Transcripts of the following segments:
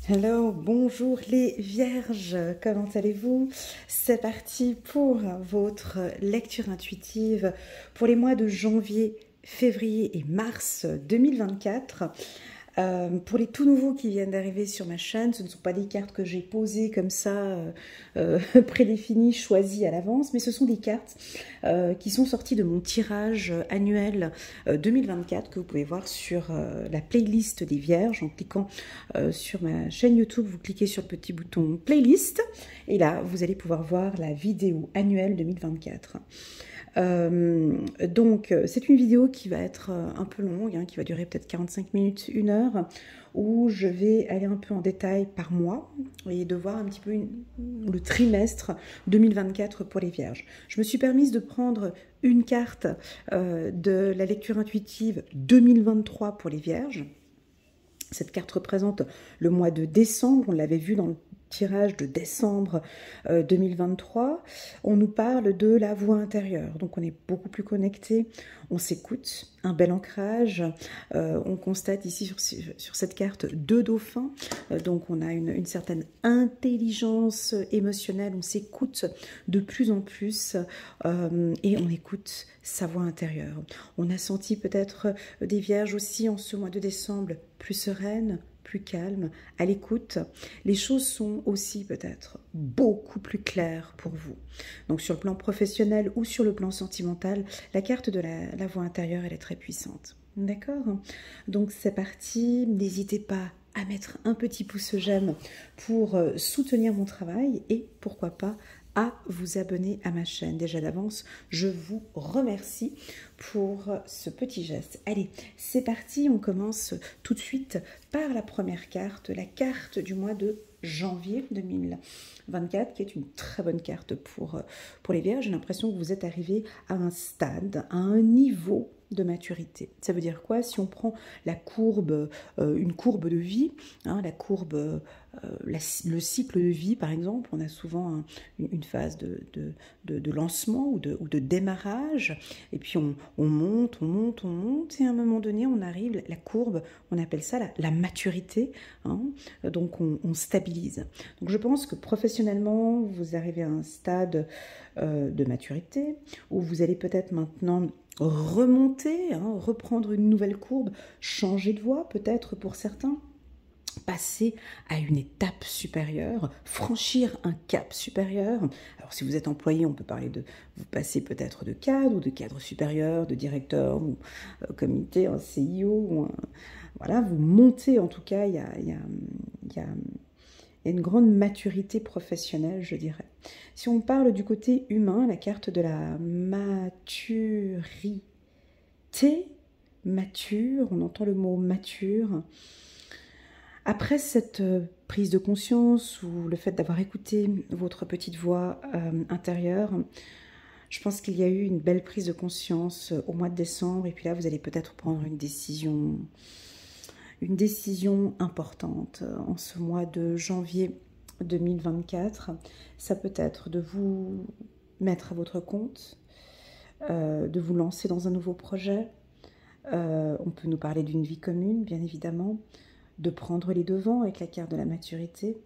Hello, bonjour les vierges, comment allez-vous? C'est parti pour votre lecture intuitive pour les mois de janvier, février et mars 2024. Pour les tout nouveaux qui viennent d'arriver sur ma chaîne, ce ne sont pas des cartes que j'ai posées comme ça, prédéfinies, choisies à l'avance, mais ce sont des cartes qui sont sorties de mon tirage annuel 2024 que vous pouvez voir sur la playlist des Vierges. En cliquant sur ma chaîne YouTube, vous cliquez sur le petit bouton playlist et là, vous allez pouvoir voir la vidéo annuelle 2024. Donc c'est une vidéo qui va être un peu longue, hein, qui va durer peut-être 45 minutes, 1 heure, où je vais aller un peu en détail par mois et de voir un petit peu le trimestre 2024 pour les Vierges. Je me suis permise de prendre une carte de la lecture intuitive 2023 pour les Vierges. Cette carte représente le mois de décembre, on l'avait vu dans le tirage de décembre 2023, on nous parle de la voix intérieure, donc on est beaucoup plus connecté, on s'écoute, un bel ancrage, on constate ici sur cette carte 2 dauphins, donc on a une certaine intelligence émotionnelle, on s'écoute de plus en plus et on écoute sa voix intérieure. On a senti peut-être des vierges aussi en ce mois de décembre plus sereines, plus calme, à l'écoute. Les choses sont aussi peut-être beaucoup plus claires pour vous. Donc sur le plan professionnel ou sur le plan sentimental, la carte de la voix intérieure, elle est très puissante. D'accord? Donc c'est parti, n'hésitez pas à mettre un petit pouce j'aime pour soutenir mon travail et pourquoi pas à vous abonner à ma chaîne. Déjà d'avance, je vous remercie pour ce petit geste. Allez, c'est parti, on commence tout de suite par la première carte, la carte du mois de janvier 2024, qui est une très bonne carte pour les Vierges. J'ai l'impression que vous êtes arrivé à un stade, à un niveau de maturité. Ça veut dire quoi? Si on prend la courbe, une courbe de vie, hein, la courbe, le cycle de vie par exemple, on a souvent une phase de lancement ou de démarrage, et puis on monte, et à un moment donné on arrive, la courbe, on appelle ça la maturité, hein, donc on stabilise. Donc je pense que professionnellement, vous arrivez à un stade de maturité, où vous allez peut-être maintenant remonter, hein, reprendre une nouvelle courbe, changer de voie peut-être pour certains, passer à une étape supérieure, franchir un cap supérieur. Alors si vous êtes employé, on peut parler de vous passer peut-être de cadre ou de cadre supérieur, de directeur ou comité, un CIO, ou voilà, vous montez en tout cas, il y a une grande maturité professionnelle, je dirais. Si on parle du côté humain, la carte de la maturité, mature, on entend le mot mature. Après cette prise de conscience ou le fait d'avoir écouté votre petite voix intérieure, je pense qu'il y a eu une belle prise de conscience au mois de décembre, et puis là vous allez peut-être prendre une décision importante en ce mois de janvier 2024. Ça peut être de vous mettre à votre compte, de vous lancer dans un nouveau projet. On peut nous parler d'une vie commune, bien évidemment, de prendre les devants avec la carte de la maturité.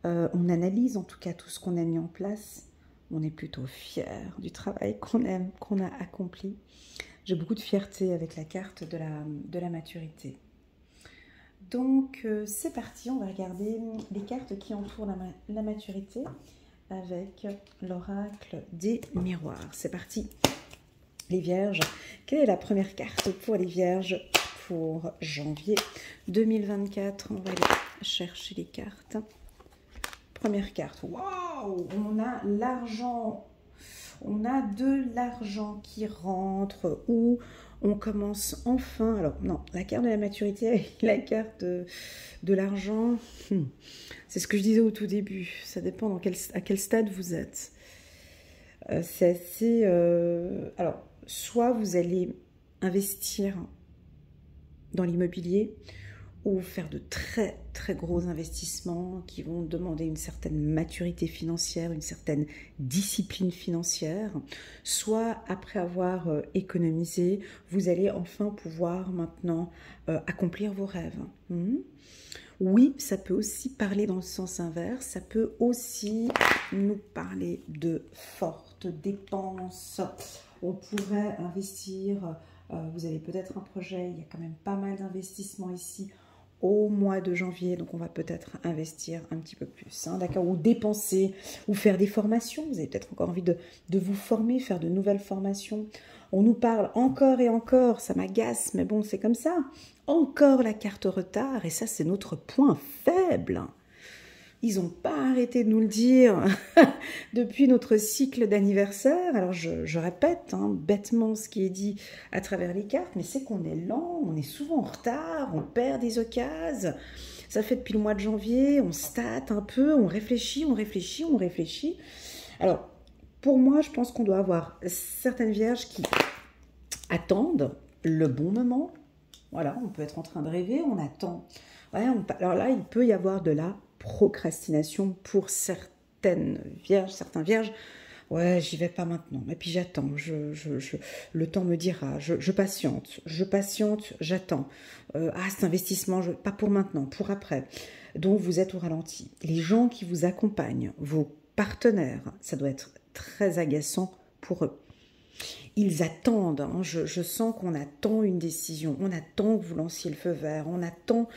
On analyse en tout cas tout ce qu'on a mis en place. On est plutôt fier du travail qu'on a accompli. J'ai beaucoup de fierté avec la carte de la maturité. Donc c'est parti, on va regarder les cartes qui entourent la maturité avec l'oracle des miroirs. C'est parti, les Vierges. Quelle est la première carte pour les Vierges pour janvier 2024? On va aller chercher les cartes. Première carte, waouh, on a l'argent. On a de l'argent qui rentre, ou on commence enfin, alors non, la carte de la maturité avec la carte de l'argent, c'est ce que je disais au tout début, ça dépend à quel stade vous êtes. C'est assez, alors, soit vous allez investir dans l'immobilier, ou faire de très très gros investissements qui vont demander une certaine maturité financière, une certaine discipline financière, soit après avoir économisé, vous allez enfin pouvoir maintenant accomplir vos rêves. Oui, ça peut aussi parler dans le sens inverse, ça peut aussi nous parler de fortes dépenses. On pourrait investir, vous avez peut-être un projet, il y a quand même pas mal d'investissements ici au mois de janvier, donc on va peut-être investir un petit peu plus, hein, d'accord, ou dépenser, ou faire des formations, vous avez peut-être encore envie de vous former, faire de nouvelles formations. On nous parle encore et encore, ça m'agace, mais bon, c'est comme ça, encore la carte retard, et ça c'est notre point faible. Ils n'ont pas arrêté de nous le dire depuis notre cycle d'anniversaire. Alors je répète hein, bêtement ce qui est dit à travers les cartes, mais c'est qu'on est lent, on est souvent en retard, on perd des occasions. Ça fait depuis le mois de janvier, on se tâte un peu, on réfléchit, on réfléchit, on réfléchit. Alors, pour moi, je pense qu'on doit avoir certaines vierges qui attendent le bon moment. Voilà, on peut être en train de rêver, on attend. Ouais, alors là, il peut y avoir de la procrastination pour certaines vierges, certains vierges. Ouais, j'y vais pas maintenant. Et puis j'attends. Le temps me dira. Je patiente. Je patiente, j'attends. Cet investissement, pas pour maintenant, pour après. Donc vous êtes au ralenti. Les gens qui vous accompagnent, vos partenaires, ça doit être très agaçant pour eux. Ils attendent, hein. Je sens qu'on attend une décision, on attend que vous lanciez le feu vert, on attend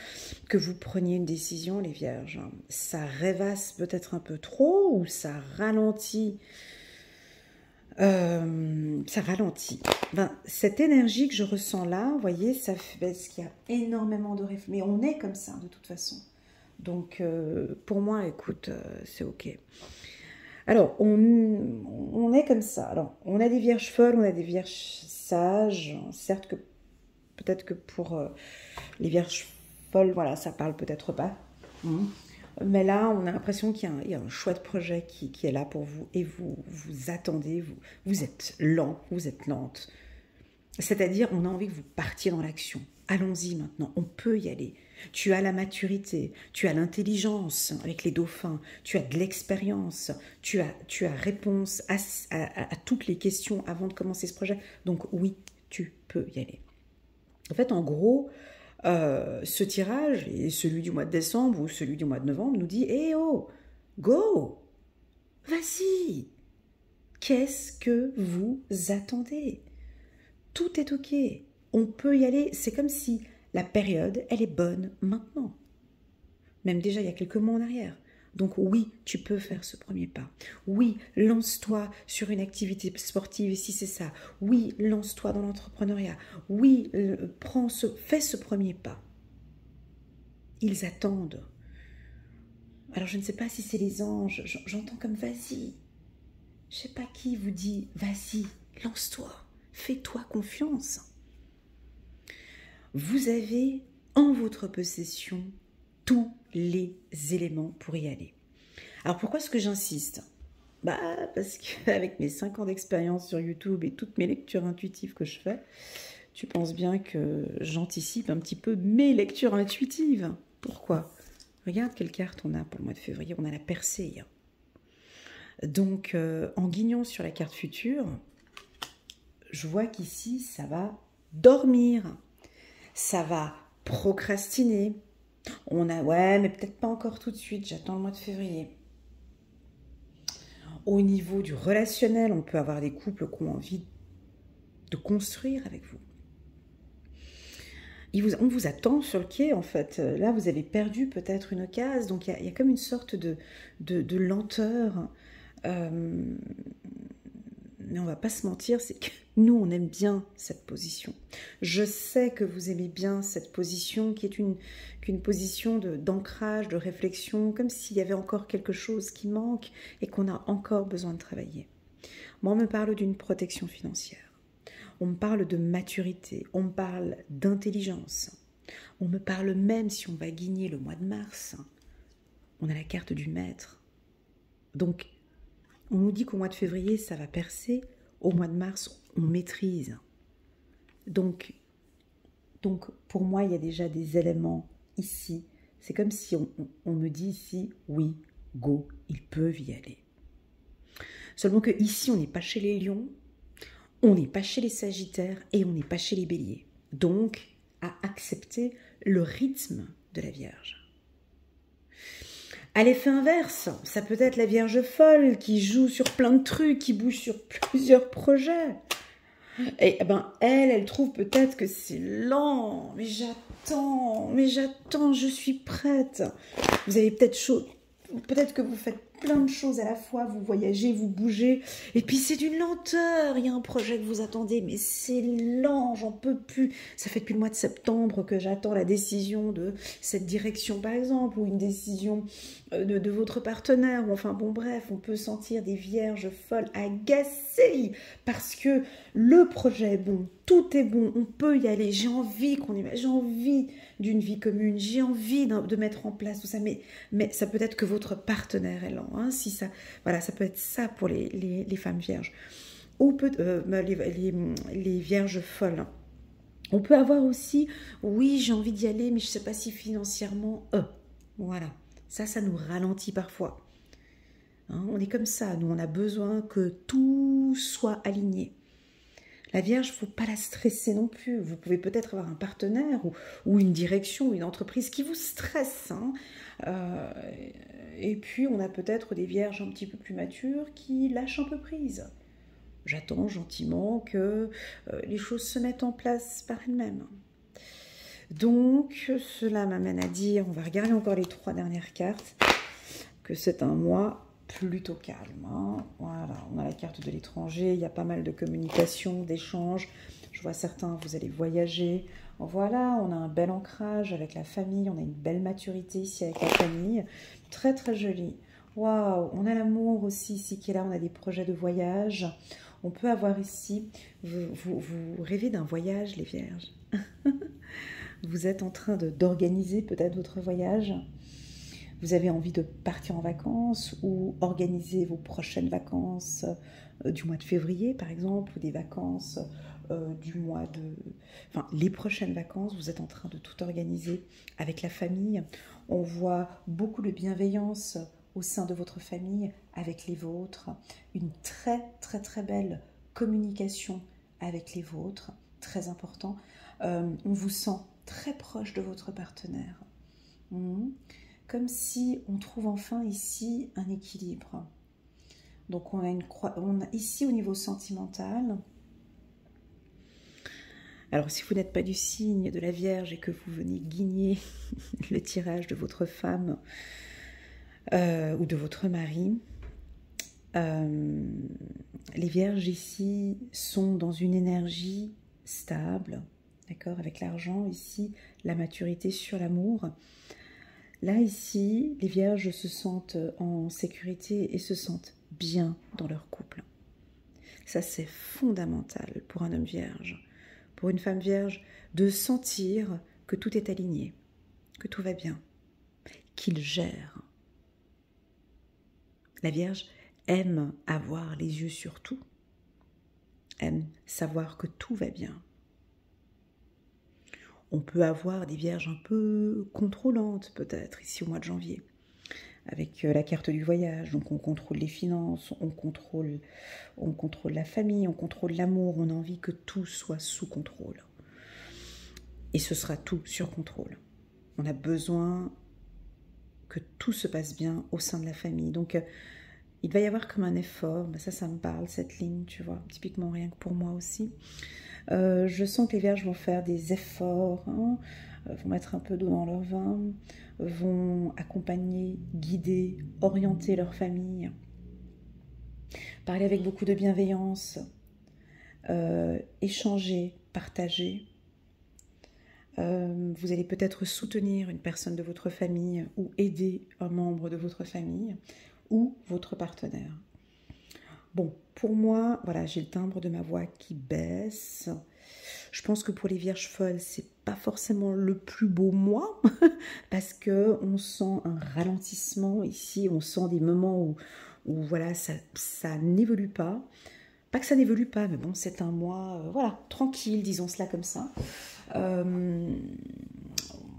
que vous preniez une décision, les vierges. Ça rêvasse peut-être un peu trop ou ça ralentit. Ça ralentit. Ben, cette énergie que je ressens là, vous voyez, ça fait parce qu'il y a énormément de réflexion. Mais on est comme ça de toute façon. Donc pour moi, écoute, c'est ok. Alors, on est comme ça. Alors, on a des vierges folles, on a des vierges sages. Certes que peut-être que pour les vierges folles, voilà, ça parle peut-être pas. Mais là, on a l'impression qu'il y a un chouette projet qui est là pour vous. Et vous attendez, vous êtes lent, vous êtes lente. C'est-à-dire, on a envie que vous partiez dans l'action. Allons-y maintenant, on peut y aller. Tu as la maturité, tu as l'intelligence avec les dauphins, tu as de l'expérience, tu as réponse à toutes les questions avant de commencer ce projet. Donc oui, tu peux y aller. En fait, en gros, ce tirage, et celui du mois de décembre ou celui du mois de novembre, nous dit « Eh oh, go, vas-y !» Qu'est-ce que vous attendez ? Tout est ok, on peut y aller, c'est comme si la période, elle est bonne maintenant. Même déjà il y a quelques mois en arrière. Donc oui, tu peux faire ce premier pas. Oui, lance-toi sur une activité sportive si c'est ça. Oui, lance-toi dans l'entrepreneuriat. Oui, fais ce premier pas. Ils attendent. Alors je ne sais pas si c'est les anges, j'entends comme vas-y. Je ne sais pas qui vous dit vas-y, lance-toi, fais-toi confiance. Vous avez en votre possession tous les éléments pour y aller. Alors pourquoi est-ce que j'insiste ? Parce qu'avec mes 5 ans d'expérience sur YouTube et toutes mes lectures intuitives que je fais, tu penses bien que j'anticipe un petit peu mes lectures intuitives. Pourquoi ? Regarde quelle carte on a pour le mois de février, on a la percée. Donc en guignant sur la carte future, je vois qu'ici ça va dormir. Ça va procrastiner. On a, ouais, mais peut-être pas encore tout de suite, j'attends le mois de février. Au niveau du relationnel, on peut avoir des couples qui ont envie de construire avec vous. On vous attend sur le quai, en fait. Là, vous avez perdu peut-être une occasion, donc il y a comme une sorte de lenteur. Mais on va pas se mentir, c'est que nous, on aime bien cette position. Je sais que vous aimez bien cette position qui est qu'une position d'ancrage, de réflexion, comme s'il y avait encore quelque chose qui manque et qu'on a encore besoin de travailler. Moi, on me parle d'une protection financière. On me parle de maturité. On me parle d'intelligence. On me parle même, si on va guigner le mois de mars, on a la carte du maître. Donc, on nous dit qu'au mois de février, ça va percer. Au mois de mars, on maîtrise. Donc pour moi, il y a déjà des éléments ici. C'est comme si on me dit ici, oui, go, ils peuvent y aller. Seulement que ici, on n'est pas chez les lions, on n'est pas chez les sagittaires et on n'est pas chez les béliers. Donc, à accepter le rythme de la Vierge. À l'effet inverse, ça peut être la Vierge folle qui joue sur plein de trucs, qui bouge sur plusieurs projets. Et ben elle trouve peut-être que c'est lent, mais j'attends, je suis prête. Vous avez peut-être que vous faites plein de choses à la fois, vous voyagez, vous bougez, et puis c'est d'une lenteur, il y a un projet que vous attendez, mais c'est lent, j'en peux plus. Ça fait depuis le mois de septembre que j'attends la décision de cette direction par exemple, ou une décision de votre partenaire, ou enfin bon bref, on peut sentir des vierges folles agacées, parce que le projet est bon, tout est bon, on peut y aller, j'ai envie qu'on y va, j'ai envie d'une vie commune, j'ai envie de mettre en place tout ça, mais ça peut être que votre partenaire est lent, hein, si ça, voilà, ça peut être ça pour les femmes vierges, ou les vierges folles. On peut avoir aussi, oui, j'ai envie d'y aller, mais je ne sais pas si financièrement, voilà, ça nous ralentit parfois. Hein, on est comme ça, nous on a besoin que tout soit aligné. La Vierge, il ne faut pas la stresser non plus. Vous pouvez peut-être avoir un partenaire ou une direction, ou une entreprise qui vous stresse. Hein. Et puis, on a peut-être des Vierges un petit peu plus matures qui lâchent un peu prise. J'attends gentiment que les choses se mettent en place par elles-mêmes. Donc, cela m'amène à dire, on va regarder encore les 3 dernières cartes, que c'est un mois plutôt calme. Hein. Voilà, on a la carte de l'étranger, il y a pas mal de communication, d'échanges. Je vois certains, vous allez voyager. Voilà, on a un bel ancrage avec la famille, on a une belle maturité ici avec la famille. Très très joli. Waouh, on a l'amour aussi ici qui est là, on a des projets de voyage. On peut avoir ici, vous rêvez d'un voyage les vierges. Vous êtes en train d'organiser peut-être votre voyage. Vous avez envie de partir en vacances ou organiser vos prochaines vacances du mois de février, par exemple, ou des vacances du mois de... Enfin, les prochaines vacances, vous êtes en train de tout organiser avec la famille. On voit beaucoup de bienveillance au sein de votre famille avec les vôtres. Une très, très, très belle communication avec les vôtres, très important. On vous sent très proche de votre partenaire. Comme si on trouve enfin ici un équilibre. Donc on a ici au niveau sentimental. Alors si vous n'êtes pas du signe de la Vierge et que vous venez guigner le tirage de votre femme ou de votre mari, les Vierges ici sont dans une énergie stable, d'accord, avec l'argent ici, la maturité sur l'amour. Là, ici, les Vierges se sentent en sécurité et se sentent bien dans leur couple. Ça, c'est fondamental pour un homme vierge, pour une femme vierge, de sentir que tout est aligné, que tout va bien, qu'il gère. La Vierge aime avoir les yeux sur tout, aime savoir que tout va bien. On peut avoir des vierges un peu contrôlantes peut-être ici au mois de janvier, avec la carte du voyage. Donc on contrôle les finances, on contrôle la famille, on contrôle l'amour, on a envie que tout soit sous contrôle. Et ce sera tout sur contrôle. On a besoin que tout se passe bien au sein de la famille. Donc il va y avoir comme un effort, ça me parle cette ligne, tu vois, typiquement rien que pour moi aussi. Je sens que les Vierges vont faire des efforts, hein, vont mettre un peu d'eau dans leur vin, vont accompagner, guider, orienter leur famille, parler avec beaucoup de bienveillance, échanger, partager. Vous allez peut-être soutenir une personne de votre famille ou aider un membre de votre famille ou votre partenaire. Bon, pour moi, voilà, j'ai le timbre de ma voix qui baisse. Je pense que pour les Vierges folles, c'est pas forcément le plus beau mois parce que on sent un ralentissement ici, on sent des moments où voilà, ça n'évolue pas. Pas que ça n'évolue pas, mais bon, c'est un mois, voilà, tranquille, disons cela comme ça.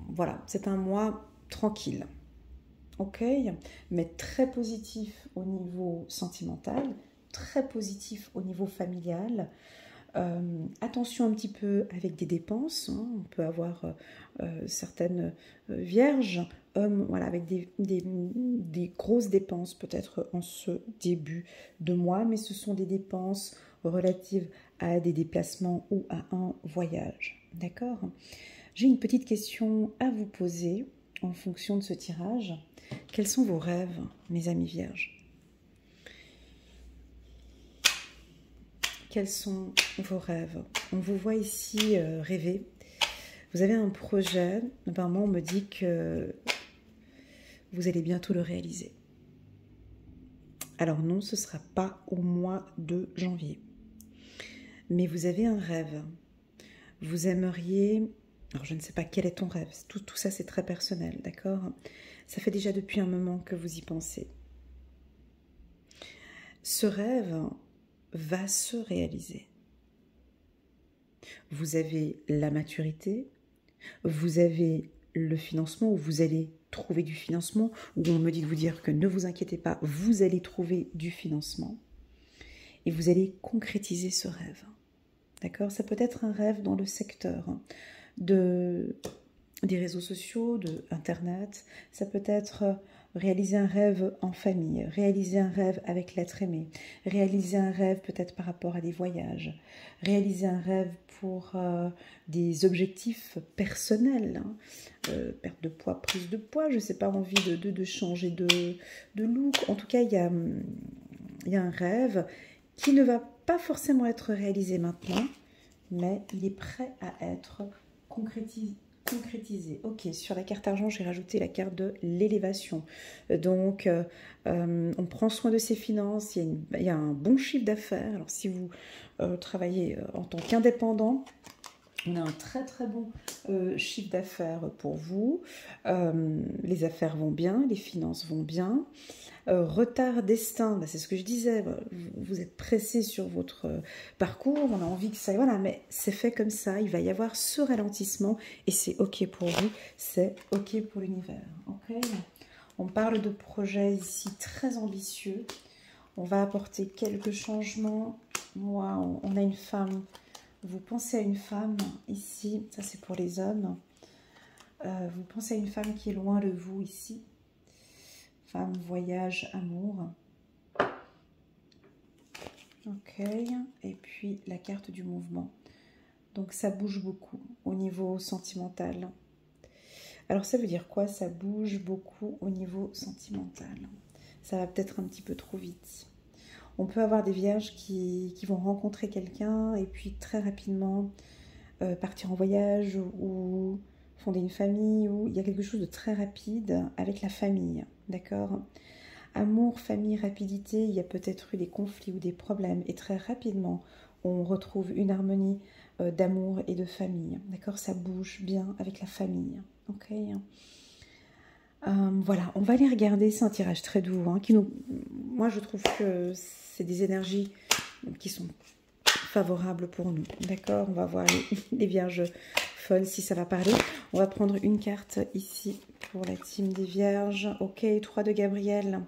Voilà, c'est un mois tranquille. Ok, mais très positif au niveau sentimental, très positif au niveau familial. Attention un petit peu avec des dépenses. Hein. On peut avoir certaines vierges voilà, avec des grosses dépenses peut-être en ce début de mois, mais ce sont des dépenses relatives à des déplacements ou à un voyage. D'accord? J'ai une petite question à vous poser en fonction de ce tirage. Quels sont vos rêves, mes amis vierges? Quels sont vos rêves? On vous voit ici rêver. Vous avez un projet. Apparemment, on me dit que vous allez bientôt le réaliser. Alors non, ce ne sera pas au mois de janvier. Mais vous avez un rêve. Vous aimeriez... Alors je ne sais pas quel est ton rêve. Tout ça, c'est très personnel, d'accord? Ça fait déjà depuis un moment que vous y pensez. Ce rêve va se réaliser. Vous avez la maturité, vous avez le financement, où vous allez trouver du financement, où on me dit de vous dire que ne vous inquiétez pas, vous allez trouver du financement et vous allez concrétiser ce rêve. D'accord? Ça peut être un rêve dans le secteur des réseaux sociaux, de Internet, ça peut être réaliser un rêve en famille, réaliser un rêve avec l'être aimé, réaliser un rêve peut-être par rapport à des voyages, réaliser un rêve pour des objectifs personnels, hein. Perte de poids, prise de poids, je ne sais pas, envie de changer de look. En tout cas, il y a un rêve qui ne va pas forcément être réalisé maintenant, mais il est prêt à être concrétisé. Ok, sur la carte argent, j'ai rajouté la carte de l'élévation. Donc, on prend soin de ses finances, il y a un bon chiffre d'affaires. Alors, si vous travaillez en tant qu'indépendant, on a un très très bon chiffre d'affaires pour vous. Les affaires vont bien, les finances vont bien. Retard destin, c'est ce que je disais, vous êtes pressé sur votre parcours, on a envie que ça, voilà, mais c'est fait comme ça, il va y avoir ce ralentissement et c'est ok pour vous, c'est ok pour l'univers. Ok, on parle de projets ici très ambitieux, on va apporter quelques changements. Wow, on a une femme, vous pensez à une femme ici, ça c'est pour les hommes, vous pensez à une femme qui est loin de vous ici. Femme, voyage, amour. Ok. Et puis la carte du mouvement. Donc ça bouge beaucoup au niveau sentimental. Alors ça veut dire quoi? Ça bouge beaucoup au niveau sentimental. Ça va peut-être un petit peu trop vite. On peut avoir des vierges qui vont rencontrer quelqu'un et puis très rapidement partir en voyage ou fonder une famille, ou il y a quelque chose de très rapide avec la famille. D'accord? Amour, famille, rapidité, il y a peut-être eu des conflits ou des problèmes et très rapidement, on retrouve une harmonie d'amour et de famille. D'accord? Ça bouge bien avec la famille. Ok? Voilà, on va aller regarder, c'est un tirage très doux. Hein, moi, je trouve que c'est des énergies qui sont favorables pour nous. D'accord? On va voir les vierges folles si ça va parler. On va prendre une carte ici pour la team des vierges. Ok, 3 de Gabriel.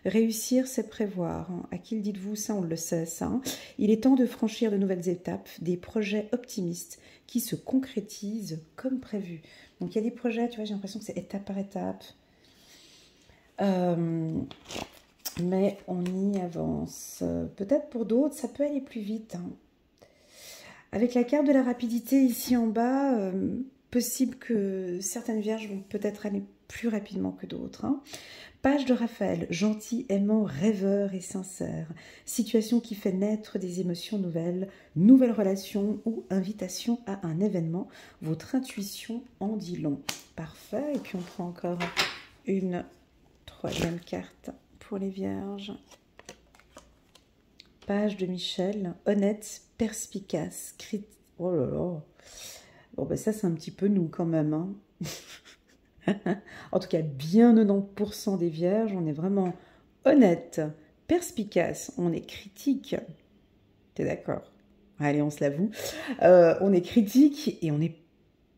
Réussir, c'est prévoir. À qui le dites-vous? Ça, on le sait, ça. Il est temps de franchir de nouvelles étapes, des projets optimistes qui se concrétisent comme prévu. Donc, il y a des projets, tu vois, j'ai l'impression que c'est étape par étape. Mais on y avance. Peut-être pour d'autres, ça peut aller plus vite. Hein. Avec la carte de la rapidité ici en bas, possible que certaines vierges vont peut-être aller plus rapidement que d'autres. Hein. Page de Raphaël, gentil, aimant, rêveur et sincère. Situation qui fait naître des émotions nouvelles, nouvelles relations ou invitation à un événement. Votre intuition en dit long. Parfait. Et puis on prend encore une troisième carte pour les vierges. Page de Michel, honnête, perspicace, oh là là. Bon, ben ça, c'est un petit peu nous quand même. Hein. En tout cas, bien 90% des vierges, on est vraiment honnête, perspicace, on est critique. T'es d'accord? Allez, on se l'avoue. On est critique et on est,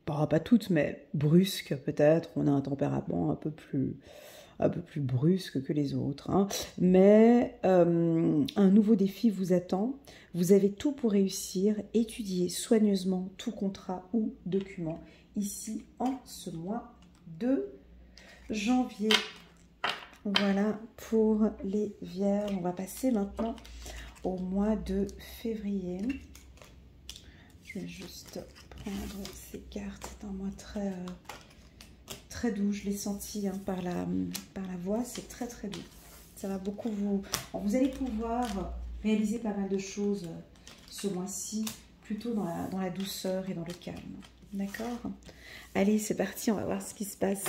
pas toutes, mais brusque peut-être. On a un tempérament un peu plus brusque que les autres. Hein. Mais un nouveau défi vous attend. Vous avez tout pour réussir. Étudiez soigneusement tout contrat ou document ici en ce mois de janvier. Voilà pour les vierges. On va passer maintenant au mois de février. Je vais juste prendre ces cartes. C'est un mois très doux. Je l'ai senti hein, par la voix. C'est très doux. Ça va beaucoup vous allez pouvoir réaliser pas mal de choses ce mois-ci, plutôt dans la douceur et dans le calme. D'accord? Allez, c'est parti. On va voir ce qui se passe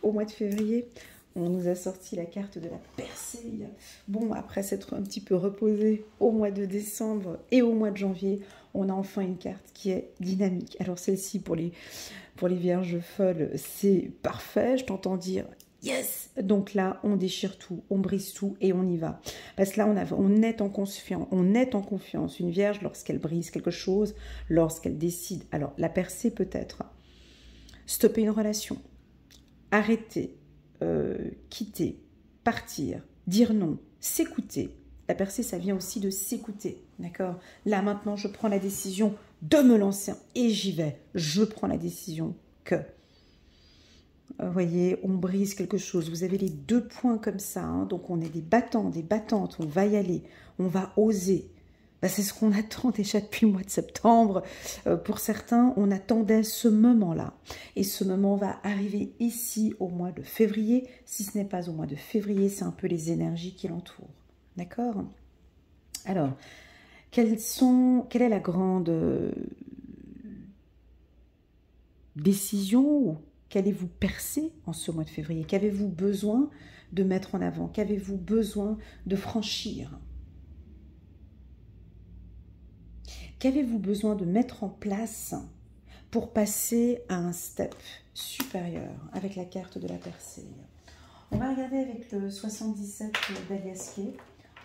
au mois de février. On nous a sorti la carte de la percée. Bon, après s'être un petit peu reposé au mois de décembre et au mois de janvier, on a enfin une carte qui est dynamique. Alors celle-ci, pour les vierges folles, c'est parfait. Je t'entends dire yes. Donc là, on déchire tout, on brise tout et on y va. Parce que là, on est en confiance. Une vierge, lorsqu'elle brise quelque chose, lorsqu'elle décide. Alors, la percée peut être stopper une relation, arrêter, quitter, partir, dire non, s'écouter. La percée, ça vient aussi de s'écouter, d'accord? Là, maintenant, je prends la décision de me lancer et j'y vais. Je prends la décision que... Vous voyez, on brise quelque chose. Vous avez les deux points comme ça, hein, donc on est des battants, des battantes, on va y aller, on va oser. Ben, c'est ce qu'on attend déjà depuis le mois de septembre. Pour certains, on attendait ce moment-là. Et ce moment va arriver ici au mois de février. Si ce n'est pas au mois de février, c'est un peu les énergies qui l'entourent. D'accord? Alors, quelle est la grande décision ou qu'allez-vous percer en ce mois de février? Qu'avez-vous besoin de mettre en avant? Qu'avez-vous besoin de franchir? Qu'avez-vous besoin de mettre en place pour passer à un step supérieur avec la carte de la percée? On va regarder avec le 77 d'Aliasquet.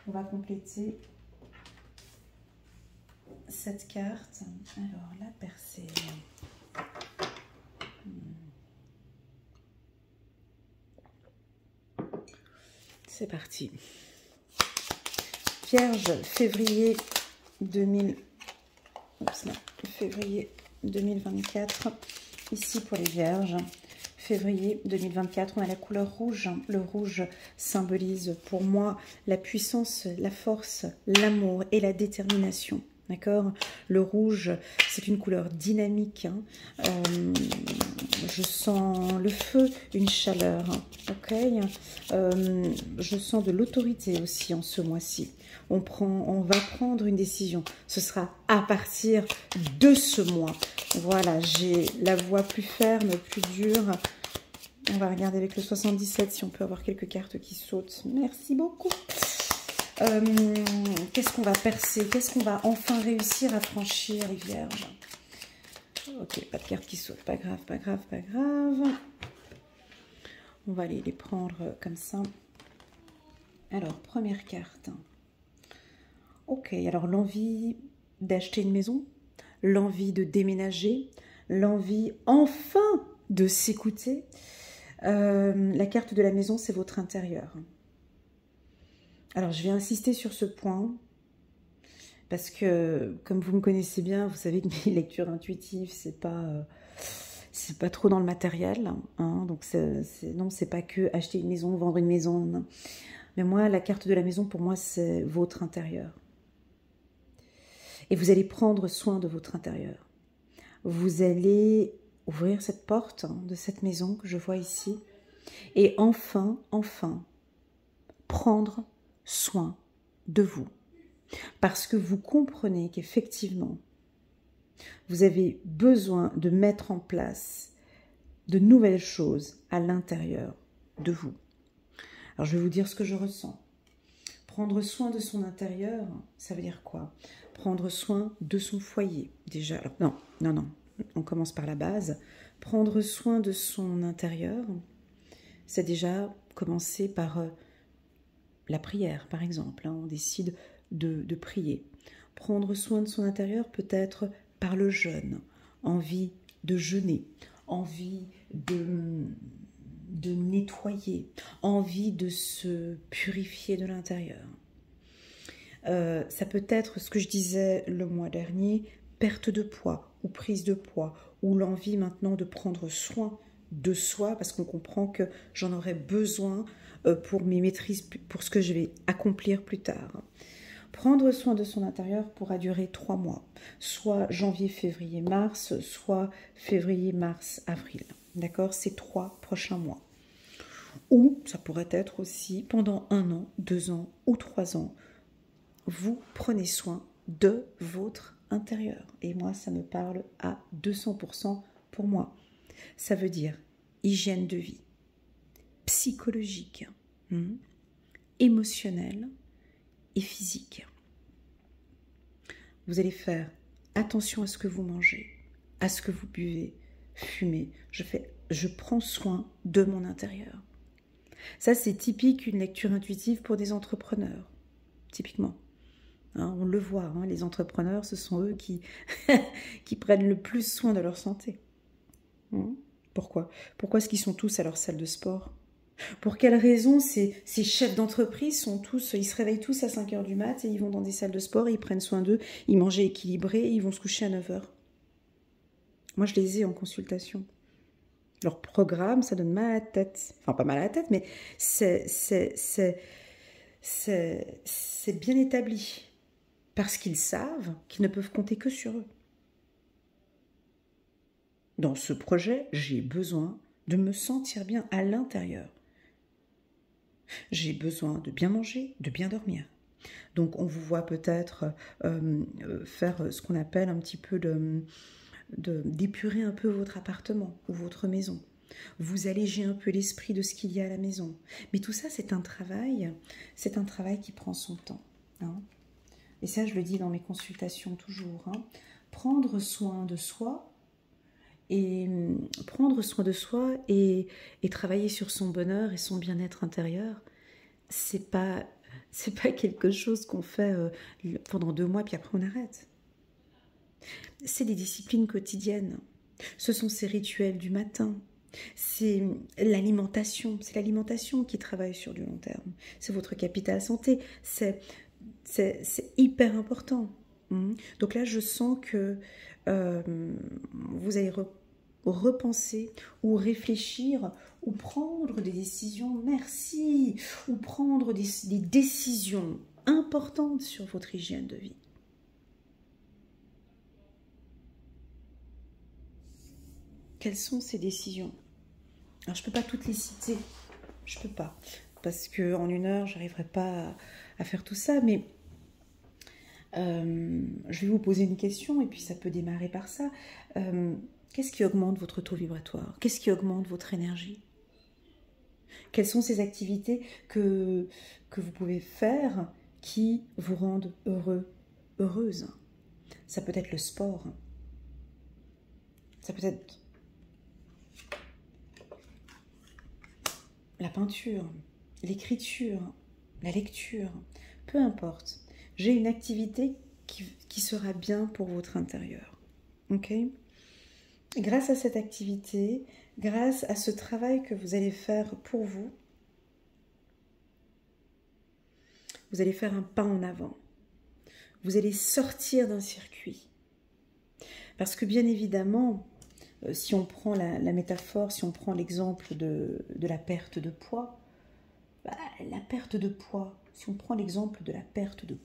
On va compléter cette carte. Alors, la percée. C'est parti. Vierge, février 2024. Ici pour les vierges. Février 2024, on a la couleur rouge. Le rouge symbolise pour moi la puissance, la force, l'amour et la détermination. D'accord? Le rouge, c'est une couleur dynamique. Hein. Je sens le feu, une chaleur. Ok? Je sens de l'autorité aussi en ce mois-ci. On va prendre une décision. Ce sera à partir de ce mois. Voilà, j'ai la voix plus ferme, plus dure. On va regarder avec le 77 si on peut avoir quelques cartes qui sautent. Merci beaucoup. Qu'est-ce qu'on va percer? Qu'est-ce qu'on va enfin réussir à franchir, les vierges? Ok, pas de cartes qui sautent. Pas grave, pas grave, pas grave. On va aller les prendre comme ça. Alors, première carte. Ok, alors l'envie d'acheter une maison, l'envie de déménager, l'envie enfin de s'écouter. La carte de la maison, c'est votre intérieur. Alors, je vais insister sur ce point parce que, comme vous me connaissez bien, vous savez que mes lectures intuitives, c'est pas trop dans le matériel. Hein, donc, non, c'est pas que acheter une maison, vendre une maison. Non. Mais moi, la carte de la maison, pour moi, c'est votre intérieur. Et vous allez prendre soin de votre intérieur. Vous allez ouvrir cette porte de cette maison que je vois ici. Et enfin, prendre soin de vous. Parce que vous comprenez qu'effectivement, vous avez besoin de mettre en place de nouvelles choses à l'intérieur de vous. Alors, je vais vous dire ce que je ressens. Prendre soin de son intérieur, ça veut dire quoi? Prendre soin de son foyer. Déjà, alors, non, on commence par la base. Prendre soin de son intérieur, c'est déjà commencer par la prière, par exemple. Hein, on décide de prier. Prendre soin de son intérieur peut être par le jeûne, envie de jeûner, envie de nettoyer, envie de se purifier de l'intérieur. Ça peut être ce que je disais le mois dernier, perte de poids ou prise de poids, ou l'envie maintenant de prendre soin de soi parce qu'on comprend que j'en aurai besoin pour mes maîtrises, pour ce que je vais accomplir plus tard. Prendre soin de son intérieur pourra durer 3 mois, soit janvier, février, mars, soit février, mars, avril. D'accord? Ces 3 prochains mois. Ou ça pourrait être aussi pendant 1 an, 2 ans ou 3 ans. Vous prenez soin de votre intérieur. Et moi, ça me parle à 200% pour moi. Ça veut dire hygiène de vie, psychologique, émotionnelle et physique. Vous allez faire attention à ce que vous mangez, à ce que vous buvez, fumez. Je prends soin de mon intérieur. Ça, c'est typique une lecture intuitive pour des entrepreneurs, typiquement. Hein, on le voit, hein, les entrepreneurs, ce sont eux qui, qui prennent le plus soin de leur santé. Pourquoi est-ce qu'ils sont tous à leur salle de sport? Pour quelle raison ces chefs d'entreprise ils se réveillent tous à 5 h du mat et ils vont dans des salles de sport et ils prennent soin d'eux, ils mangent équilibré et ils vont se coucher à 9 h. Moi, je les ai en consultation. Leur programme, ça donne mal à la tête. Enfin, pas mal à la tête, mais c'est bien établi. Parce qu'ils savent qu'ils ne peuvent compter que sur eux. Dans ce projet, j'ai besoin de me sentir bien à l'intérieur. J'ai besoin de bien manger, de bien dormir. Donc, on vous voit peut-être faire ce qu'on appelle un petit peu d'épurer un peu votre appartement ou votre maison. Vous allégez un peu l'esprit de ce qu'il y a à la maison. Mais tout ça, c'est un travail qui prend son temps. Hein. Et ça, je le dis dans mes consultations toujours. Hein. Prendre soin de soi et travailler sur son bonheur et son bien-être intérieur, c'est pas quelque chose qu'on fait pendant 2 mois puis après on arrête. C'est des disciplines quotidiennes. Ce sont ces rituels du matin. C'est l'alimentation. C'est l'alimentation qui travaille sur du long terme. C'est votre capital santé. C'est hyper important. Donc là, je sens que vous allez repenser ou réfléchir ou prendre des décisions, ou prendre des décisions importantes sur votre hygiène de vie. Quelles sont ces décisions? Alors, je ne peux pas toutes les citer. Je ne peux pas. Parce qu'en 1 heure, je n'arriverai pas à faire tout ça. Mais je vais vous poser une question et puis ça peut démarrer par ça. Qu'est-ce qui augmente votre taux vibratoire? Qu'est-ce qui augmente votre énergie? Quelles sont ces activités que vous pouvez faire qui vous rendent heureux, heureuse? Ça peut être le sport. Ça peut être la peinture, l'écriture, la lecture, peu importe. J'ai une activité qui sera bien pour votre intérieur. Ok? Grâce à cette activité, grâce à ce travail que vous allez faire pour vous, vous allez faire un pas en avant. Vous allez sortir d'un circuit. Parce que bien évidemment, si on prend la métaphore, si on prend l'exemple de la perte de poids, la perte de poids, si on prend l'exemple de la perte de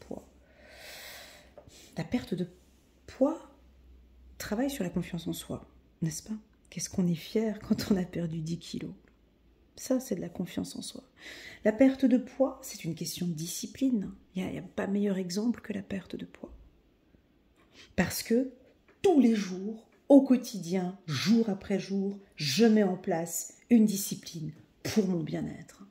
poids travaille sur la confiance en soi, n'est-ce pas? Qu'est-ce qu'on est fier quand on a perdu 10 kilos? Ça, c'est de la confiance en soi. La perte de poids, c'est une question de discipline. Il n'y a pas meilleur exemple que la perte de poids. Parce que tous les jours, au quotidien, jour après jour, je mets en place une discipline pour mon bien-être.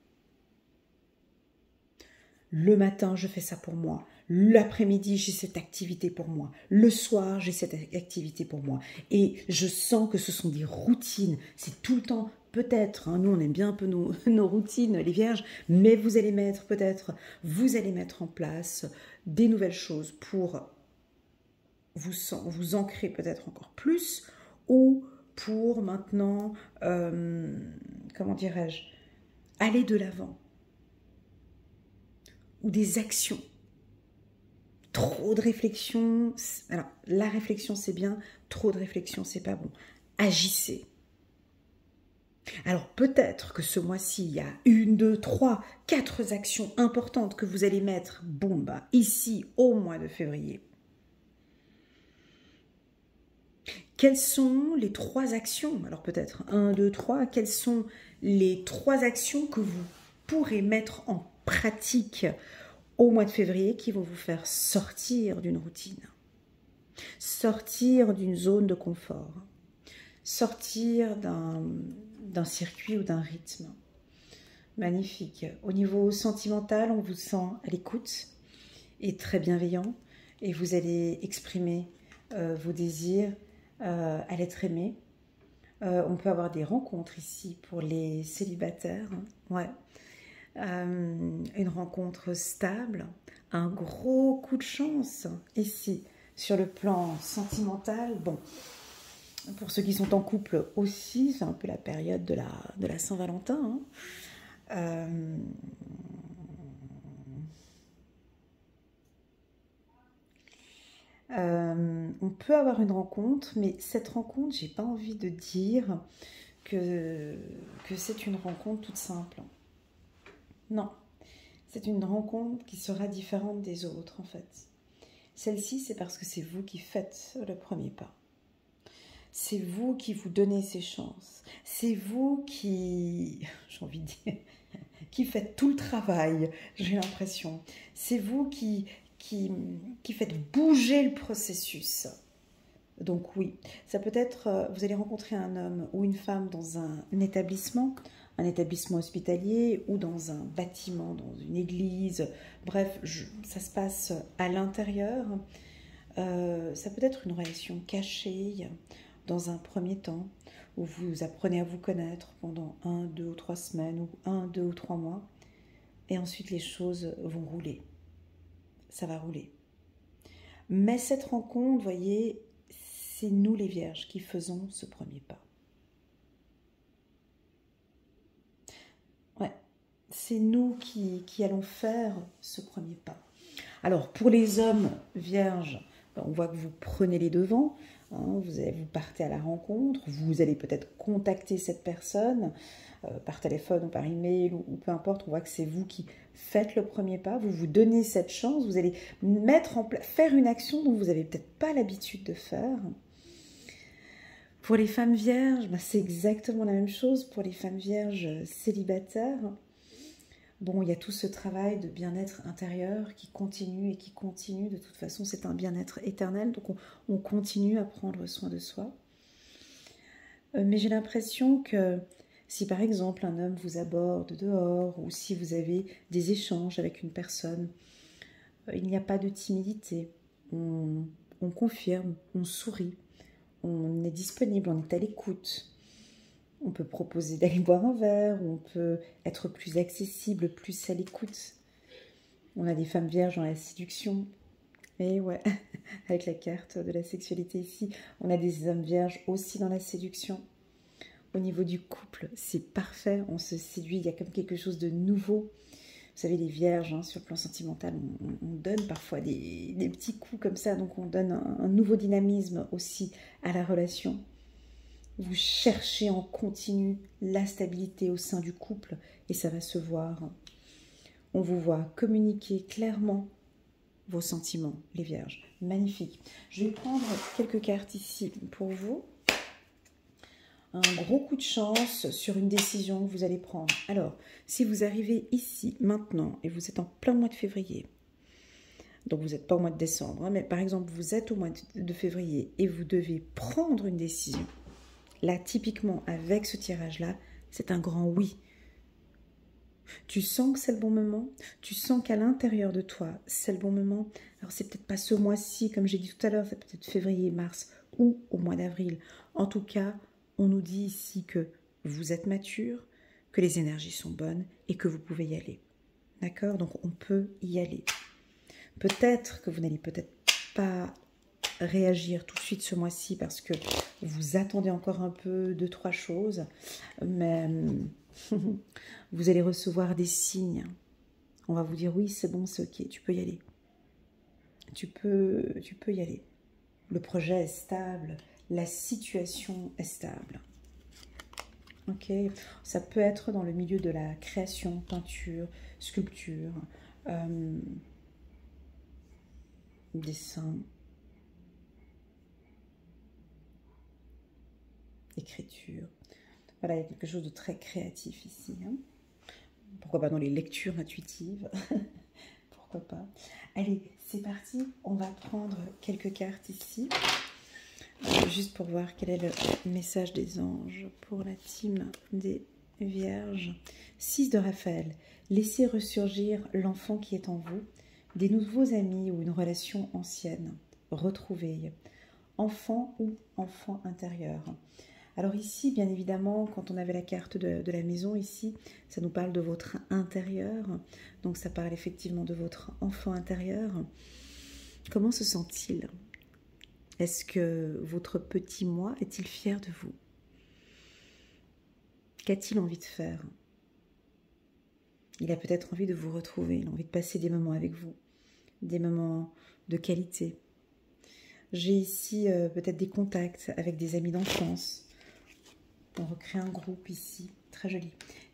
Le matin, je fais ça pour moi. L'après-midi, j'ai cette activité pour moi. Le soir, j'ai cette activité pour moi. Et je sens que ce sont des routines. C'est tout le temps, peut-être, hein, nous on aime bien un peu nos routines, les vierges, mais vous allez mettre en place des nouvelles choses pour vous ancrer peut-être encore plus, ou pour maintenant, comment dirais-je, aller de l'avant. Ou des actions. Trop de réflexion, alors la réflexion c'est bien, trop de réflexion c'est pas bon. Agissez. Alors peut-être que ce mois-ci, il y a 1, 2, 3, 4 actions importantes que vous allez mettre, boum, bah, ici au mois de février. Quelles sont les 3 actions? Alors peut-être 1, 2, 3, quelles sont les 3 actions que vous pourrez mettre en pratique au mois de février qui vont vous faire sortir d'une routine, sortir d'une zone de confort, sortir d'un circuit ou d'un rythme? Magnifique. Au niveau sentimental, on vous sent à l'écoute et très bienveillant et vous allez exprimer vos désirs à l'être aimé. On peut avoir des rencontres ici pour les célibataires. Ouais. Une rencontre stable, un gros coup de chance ici sur le plan sentimental. Bon, pour ceux qui sont en couple aussi, c'est un peu la période de la Saint-Valentin. Hein. On peut avoir une rencontre, mais cette rencontre, j'ai pas envie de dire que c'est une rencontre toute simple. Non, c'est une rencontre qui sera différente des autres en fait. Celle-ci, c'est parce que c'est vous qui faites le premier pas. C'est vous qui vous donnez ces chances. C'est vous qui, j'ai envie de dire, qui faites tout le travail, j'ai l'impression. C'est vous qui faites bouger le processus. Donc oui, ça peut être, vous allez rencontrer un homme ou une femme dans un établissement hospitalier ou dans un bâtiment, dans une église. Bref, ça se passe à l'intérieur. Ça peut être une relation cachée dans un premier temps où vous apprenez à vous connaître pendant 1, 2 ou 3 semaines ou 1, 2 ou 3 mois. Et ensuite, les choses vont rouler. Ça va rouler. Mais cette rencontre, vous voyez, c'est nous les vierges qui faisons ce premier pas. Ouais, c'est nous qui allons faire ce premier pas. Alors, pour les hommes vierges, on voit que vous prenez les devants, hein, vous partez à la rencontre, vous allez peut-être contacter cette personne par téléphone ou par email ou peu importe, on voit que c'est vous qui faites le premier pas, vous vous donnez cette chance, vous allez faire une action dont vous n'avez peut-être pas l'habitude de faire. Pour les femmes vierges, c'est exactement la même chose pour les femmes vierges célibataires. Bon, il y a tout ce travail de bien-être intérieur qui continue et qui continue. De toute façon, c'est un bien-être éternel, donc on continue à prendre soin de soi. Mais j'ai l'impression que si par exemple un homme vous aborde dehors ou si vous avez des échanges avec une personne, il n'y a pas de timidité. On confirme, on sourit, on est disponible, on est à l'écoute. On peut proposer d'aller boire un verre, on peut être plus accessible, plus à l'écoute. On a des femmes vierges dans la séduction. Et ouais, avec la carte de la sexualité ici, on a des hommes vierges aussi dans la séduction. Au niveau du couple, c'est parfait, on se séduit, il y a comme quelque chose de nouveau. Vous savez, les vierges, hein, sur le plan sentimental, on donne parfois des petits coups comme ça, donc on donne un nouveau dynamisme aussi à la relation. Vous cherchez en continu la stabilité au sein du couple et ça va se voir. On vous voit communiquer clairement vos sentiments, les vierges. Magnifique. Je vais prendre quelques cartes ici pour vous. Un gros coup de chance sur une décision que vous allez prendre. Alors, si vous arrivez ici, maintenant, et vous êtes en plein mois de février, donc vous n'êtes pas au mois de décembre, hein, mais par exemple, vous êtes au mois de février et vous devez prendre une décision. Là, typiquement, avec ce tirage-là, c'est un grand oui. Tu sens que c'est le bon moment, tu sens qu'à l'intérieur de toi, c'est le bon moment. Alors, c'est peut-être pas ce mois-ci, comme j'ai dit tout à l'heure, c'est peut-être février, mars ou au mois d'avril. En tout cas, on nous dit ici que vous êtes mature, que les énergies sont bonnes et que vous pouvez y aller. D'accord? Donc, on peut y aller. Peut-être que vous n'allez peut-être pas réagir tout de suite ce mois-ci parce que vous attendez encore un peu 2, 3 choses, mais vous allez recevoir des signes. On va vous dire oui, c'est bon, c'est ok, tu peux y aller. Tu peux y aller. Le projet est stable, la situation est stable. Ok, ça peut être dans le milieu de la création, peinture, sculpture, dessin, écriture. Voilà, il y a quelque chose de très créatif ici. Hein. Pourquoi pas dans les lectures intuitives. Pourquoi pas. Allez, c'est parti. On va prendre quelques cartes ici. Juste pour voir quel est le message des anges pour la team des Vierges. 6 de Raphaël. Laissez ressurgir l'enfant qui est en vous. Des nouveaux amis ou une relation ancienne. Retrouvez. Enfant ou enfant intérieur. Alors ici, bien évidemment, quand on avait la carte de la maison ici, ça nous parle de votre intérieur. Donc ça parle effectivement de votre enfant intérieur. Comment se sent-il? Est-ce que votre petit moi est-il fier de vous? Qu'a-t-il envie de faire? Il a peut-être envie de vous retrouver, il a envie de passer des moments avec vous, des moments de qualité. J'ai ici peut-être des contacts avec des amis d'enfance. On recrée un groupe ici, très joli.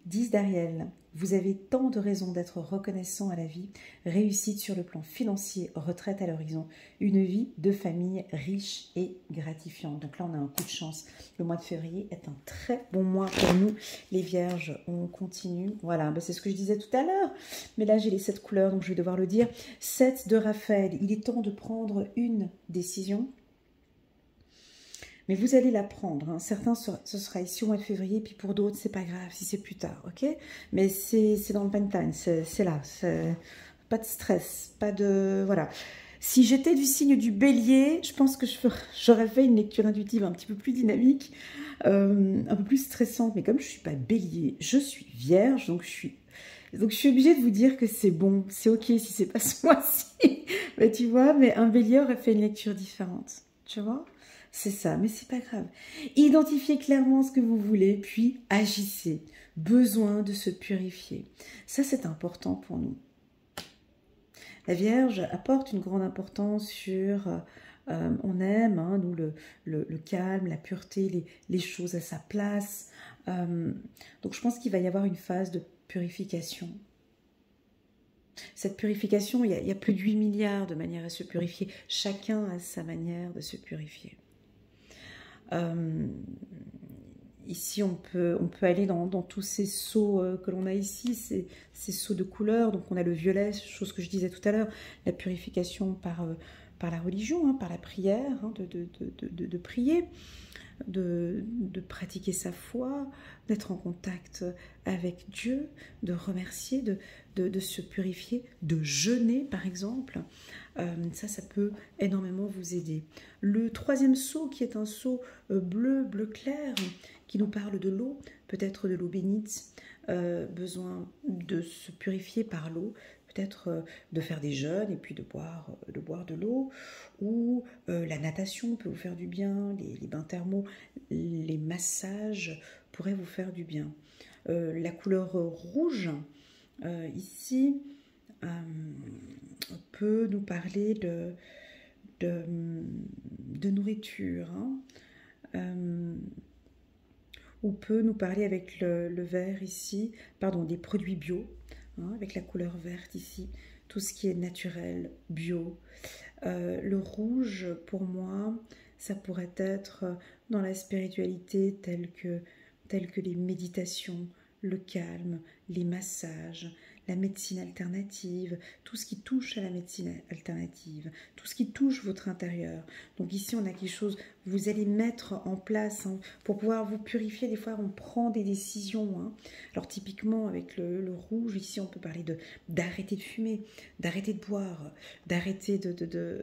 10 d'Ariel, vous avez tant de raisons d'être reconnaissant à la vie, réussite sur le plan financier, retraite à l'horizon, une vie de famille riche et gratifiante. Donc là, on a un coup de chance. Le mois de février est un très bon mois pour nous, les Vierges. On continue. Voilà, ben c'est ce que je disais tout à l'heure. Mais là, j'ai les 7 couleurs, donc je vais devoir le dire. 7 de Raphaël, il est temps de prendre une décision. Mais vous allez la prendre. Hein. Certains, ce sera ici au mois de février, puis pour d'autres, c'est pas grave si c'est plus tard, ok? Mais c'est dans le prime time, c'est là. Pas de stress, pas de... Voilà. Si j'étais du signe du Bélier, je pense que j'aurais fait une lecture intuitive un petit peu plus dynamique, un peu plus stressante. Mais comme je suis pas Bélier, je suis Vierge, donc je suis obligée de vous dire que c'est bon, c'est ok si c'est pas ce mois-ci. Mais tu vois, mais un Bélier aurait fait une lecture différente, tu vois? C'est ça, mais c'est pas grave. Identifiez clairement ce que vous voulez, puis agissez. Besoin de se purifier. Ça, c'est important pour nous. La Vierge apporte une grande importance sur... on aime, hein, nous, le calme, la pureté, les choses à sa place. Donc, je pense qu'il va y avoir une phase de purification. Cette purification, il y a plus de 8 milliards de manières à se purifier. Chacun a sa manière de se purifier. Ici, on peut aller dans tous ces seaux que l'on a ici, ces seaux de couleurs. Donc, on a le violet, chose que je disais tout à l'heure, la purification par la religion, hein, par la prière, hein, de prier, de pratiquer sa foi, d'être en contact avec Dieu, de remercier, de se purifier, de jeûner, par exemple. Ça peut énormément vous aider. Le troisième seau, qui est un seau bleu clair, qui nous parle de l'eau, peut-être de l'eau bénite, besoin de se purifier par l'eau, peut-être de faire des jeûnes et puis de boire de l'eau, ou la natation peut vous faire du bien, les bains thermaux, les massages pourraient vous faire du bien. La couleur rouge, ici, peut nous parler de nourriture, hein. Ou peut nous parler avec le vert ici, pardon, des produits bio, hein, avec la couleur verte ici, tout ce qui est naturel, bio. Le rouge, pour moi, ça pourrait être dans la spiritualité telle que les méditations, le calme, les massages, la médecine alternative, tout ce qui touche à la médecine alternative, tout ce qui touche votre intérieur. Donc ici, on a quelque chose, vous allez mettre en place, hein, pour pouvoir vous purifier. Des fois, on prend des décisions. Hein. Alors typiquement, avec le rouge, ici, on peut parler d'arrêter de fumer, d'arrêter de boire, d'arrêter de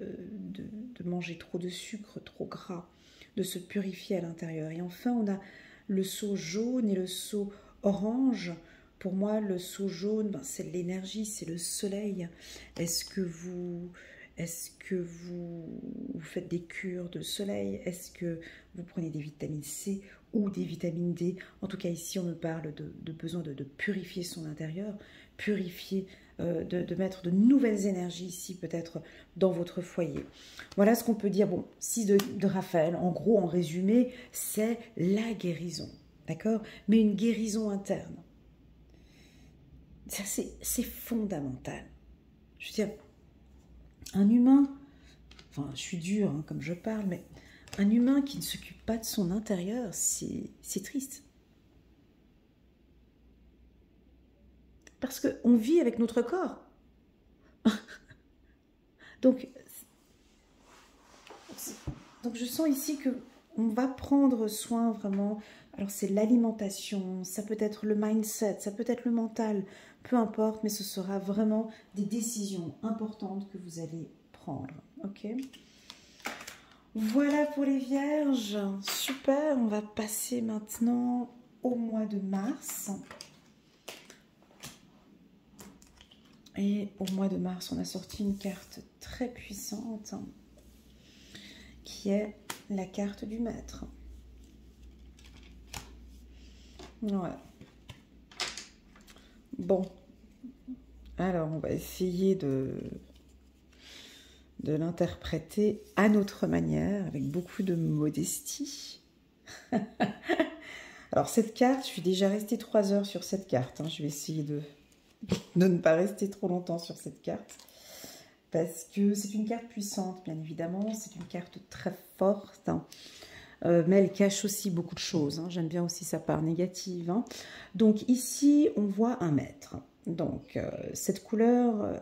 manger trop de sucre, trop gras, de se purifier à l'intérieur. Et enfin, on a le seau jaune et le seau orange. Pour moi, le seau jaune, ben, c'est l'énergie, c'est le soleil. Est-ce que vous faites des cures de soleil? Est-ce que vous prenez des vitamines C ou des vitamines D? En tout cas, ici, on me parle de besoin de purifier son intérieur, purifier, de mettre de nouvelles énergies ici, peut-être dans votre foyer. Voilà ce qu'on peut dire. Bon, 6 de Raphaël, en gros, en résumé, c'est la guérison. d'accord? Mais une guérison interne. Ça, c'est fondamental. Je veux dire, un humain, enfin, je suis dure hein, comme je parle, mais un humain qui ne s'occupe pas de son intérieur, c'est triste. Parce qu'on vit avec notre corps. Donc je sens ici que on va prendre soin vraiment. Alors c'est l'alimentation, ça peut être le mindset, ça peut être le mental, peu importe, mais ce sera vraiment des décisions importantes que vous allez prendre. Ok? Voilà pour les vierges. Super, on va passer maintenant au mois de mars. Et au mois de mars, on a sorti une carte très puissante qui est la carte du maître. Ouais. Bon. Alors, on va essayer de l'interpréter à notre manière, avec beaucoup de modestie. Alors, cette carte, je suis déjà restée 3 heures sur cette carte. Hein. Je vais essayer de ne pas rester trop longtemps sur cette carte. Parce que c'est une carte puissante, bien évidemment. C'est une carte très forte. Hein. Mais elle cache aussi beaucoup de choses. Hein. J'aime bien aussi sa part négative. Hein. Donc ici, on voit un maître. Donc cette couleur,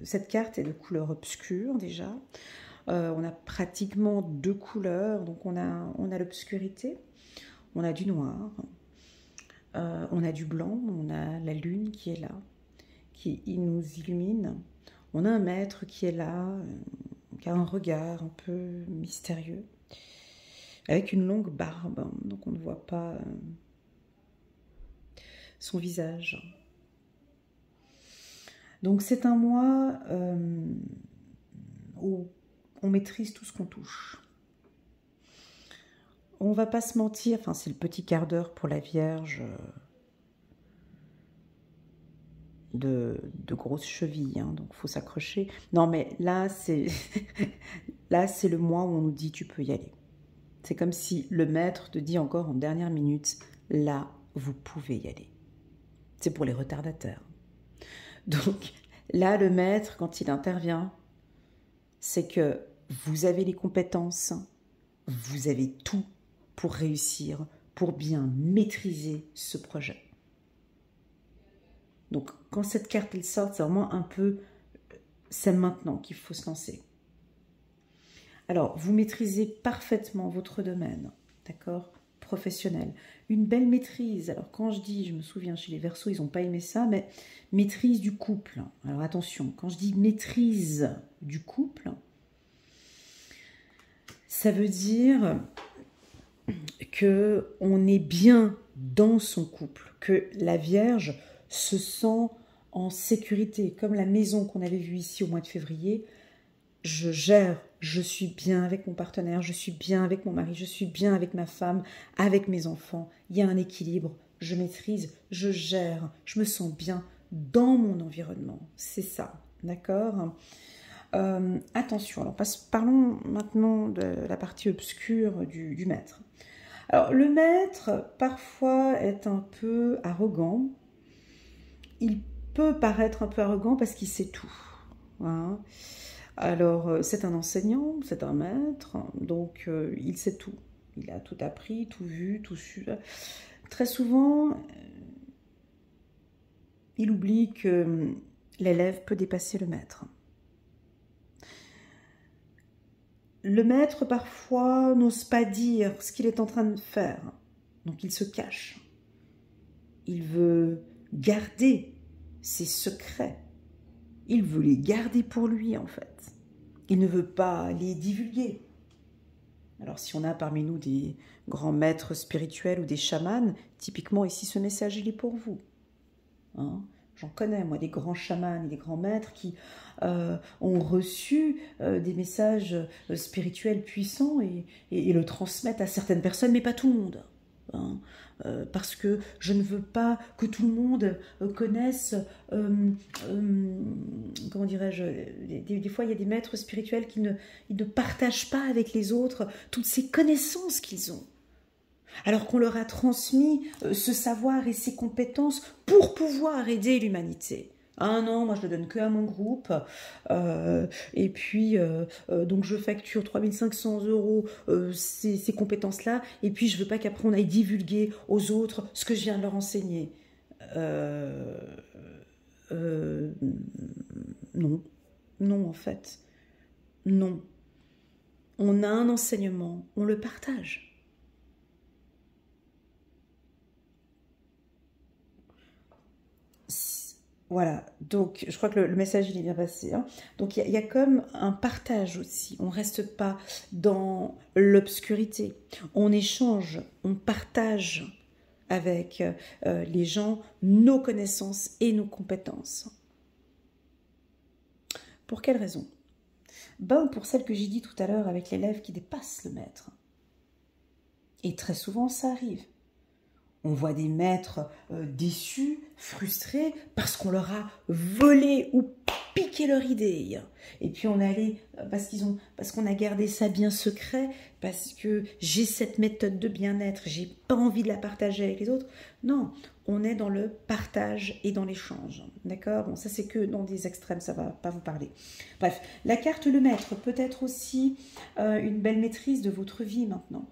cette carte est de couleur obscure déjà. On a pratiquement 2 couleurs. Donc on a l'obscurité, on a du noir, on a du blanc, on a la lune qui est là, qui nous illumine. On a un maître qui est là, qui a un regard un peu mystérieux, avec une longue barbe, donc on ne voit pas son visage. Donc c'est un mois où on maîtrise tout ce qu'on touche. On va pas se mentir, enfin c'est le petit quart d'heure pour la Vierge de grosses chevilles, hein, donc faut s'accrocher. Non mais là c'est là c'est le mois où on nous dit tu peux y aller. C'est comme si le maître te dit encore en dernière minute, là vous pouvez y aller. C'est pour les retardataires. Donc là, le maître, quand il intervient, c'est que vous avez les compétences, vous avez tout pour réussir, pour bien maîtriser ce projet. Donc quand cette carte elle sort, c'est vraiment un peu, c'est maintenant qu'il faut se lancer. Alors, vous maîtrisez parfaitement votre domaine, d'accord ? Professionnel. Une belle maîtrise. Alors, quand je dis, je me souviens, chez les Verseaux, ils n'ont pas aimé ça, mais maîtrise du couple. Alors, attention, quand je dis maîtrise du couple, ça veut dire qu'on est bien dans son couple, que la Vierge se sent en sécurité, comme la maison qu'on avait vue ici au mois de février. Je gère, je suis bien avec mon partenaire, je suis bien avec mon mari, je suis bien avec ma femme, avec mes enfants. Il y a un équilibre, je maîtrise, je gère, je me sens bien dans mon environnement. C'est ça, d'accord ? Attention, alors parlons maintenant de la partie obscure du maître. Alors, le maître, parfois, est un peu arrogant. Il peut paraître un peu arrogant parce qu'il sait tout. Hein. Alors, c'est un enseignant, c'est un maître, donc il sait tout. Il a tout appris, tout vu, tout su. Très souvent, il oublie que l'élève peut dépasser le maître. Le maître, parfois, n'ose pas dire ce qu'il est en train de faire, donc il se cache. Il veut garder ses secrets. Il veut les garder pour lui, en fait. Il ne veut pas les divulguer. Alors, si on a parmi nous des grands maîtres spirituels ou des chamans, typiquement ici, ce message, il est pour vous. Hein? J'en connais, moi, des grands chamans et des grands maîtres qui ont reçu des messages spirituels puissants et le transmettent à certaines personnes, mais pas tout le monde. Hein? Parce que je ne veux pas que tout le monde connaisse, comment dirais-je, des fois il y a des maîtres spirituels qui ne partagent pas avec les autres toutes ces connaissances qu'ils ont. alors qu'on leur a transmis ce savoir et ces compétences pour pouvoir aider l'humanité. Ah non, moi je le donne que à mon groupe, et puis donc je facture 3500 € ces compétences-là, et puis je veux pas qu'après on aille divulguer aux autres ce que je viens de leur enseigner. Euh, non, non en fait, non. On a un enseignement, on le partage. Voilà, donc je crois que le message il est bien passé. Hein. Donc il y a comme un partage aussi. On ne reste pas dans l'obscurité. On échange, on partage avec les gens nos connaissances et nos compétences. Pour quelle raison? Ben, pour celle que j'ai dit tout à l'heure avec l'élève qui dépasse le maître. Et très souvent ça arrive. On voit des maîtres déçus, frustrés, parce qu'on leur a volé ou piqué leur idée. Et puis on est allé, parce qu'on a gardé ça bien secret, parce que j'ai cette méthode de bien-être, j'ai pas envie de la partager avec les autres. Non, on est dans le partage et dans l'échange. D'accord? Bon, ça c'est que dans des extrêmes, ça va pas vous parler. Bref, la carte le maître peut être aussi une belle maîtrise de votre vie maintenant.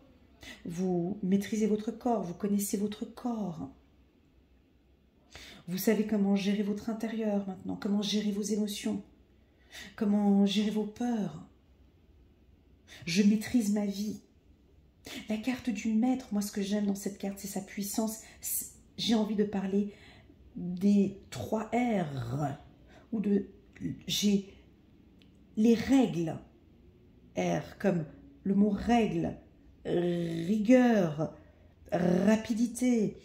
Vous maîtrisez votre corps, vous connaissez votre corps. Vous savez comment gérer votre intérieur maintenant, comment gérer vos émotions, comment gérer vos peurs. Je maîtrise ma vie. La carte du maître, moi ce que j'aime dans cette carte, c'est sa puissance. J'ai envie de parler des 3 R, j'ai les règles. R comme le mot règle, rigueur, rapidité,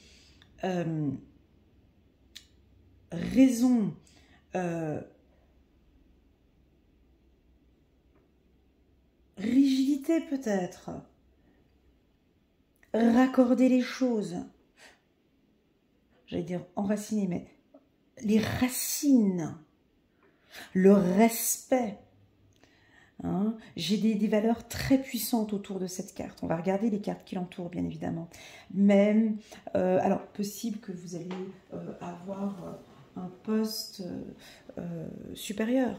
raison, rigidité peut-être, raccorder les choses, j'allais dire enraciner, mais les racines, le respect. Hein, j'ai des valeurs très puissantes autour de cette carte. On va regarder les cartes qui l'entourent, bien évidemment. Même, alors, possible que vous allez avoir un poste supérieur.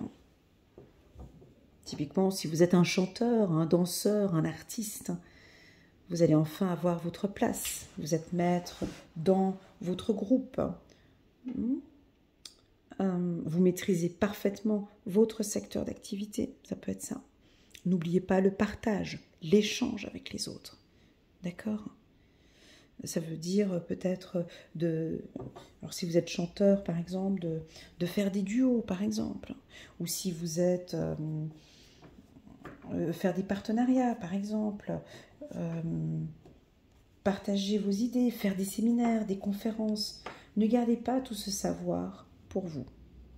Typiquement, si vous êtes un chanteur, un danseur, un artiste, vous allez enfin avoir votre place. Vous êtes maître dans votre groupe. Vous maîtrisez parfaitement votre secteur d'activité, ça peut être ça. N'oubliez pas le partage, l'échange avec les autres, d'accord? Ça veut dire peut-être alors si vous êtes chanteur par exemple, de faire des duos par exemple, ou si vous êtes faire des partenariats par exemple, partager vos idées, faire des séminaires, des conférences. Ne gardez pas tout ce savoir pour vous.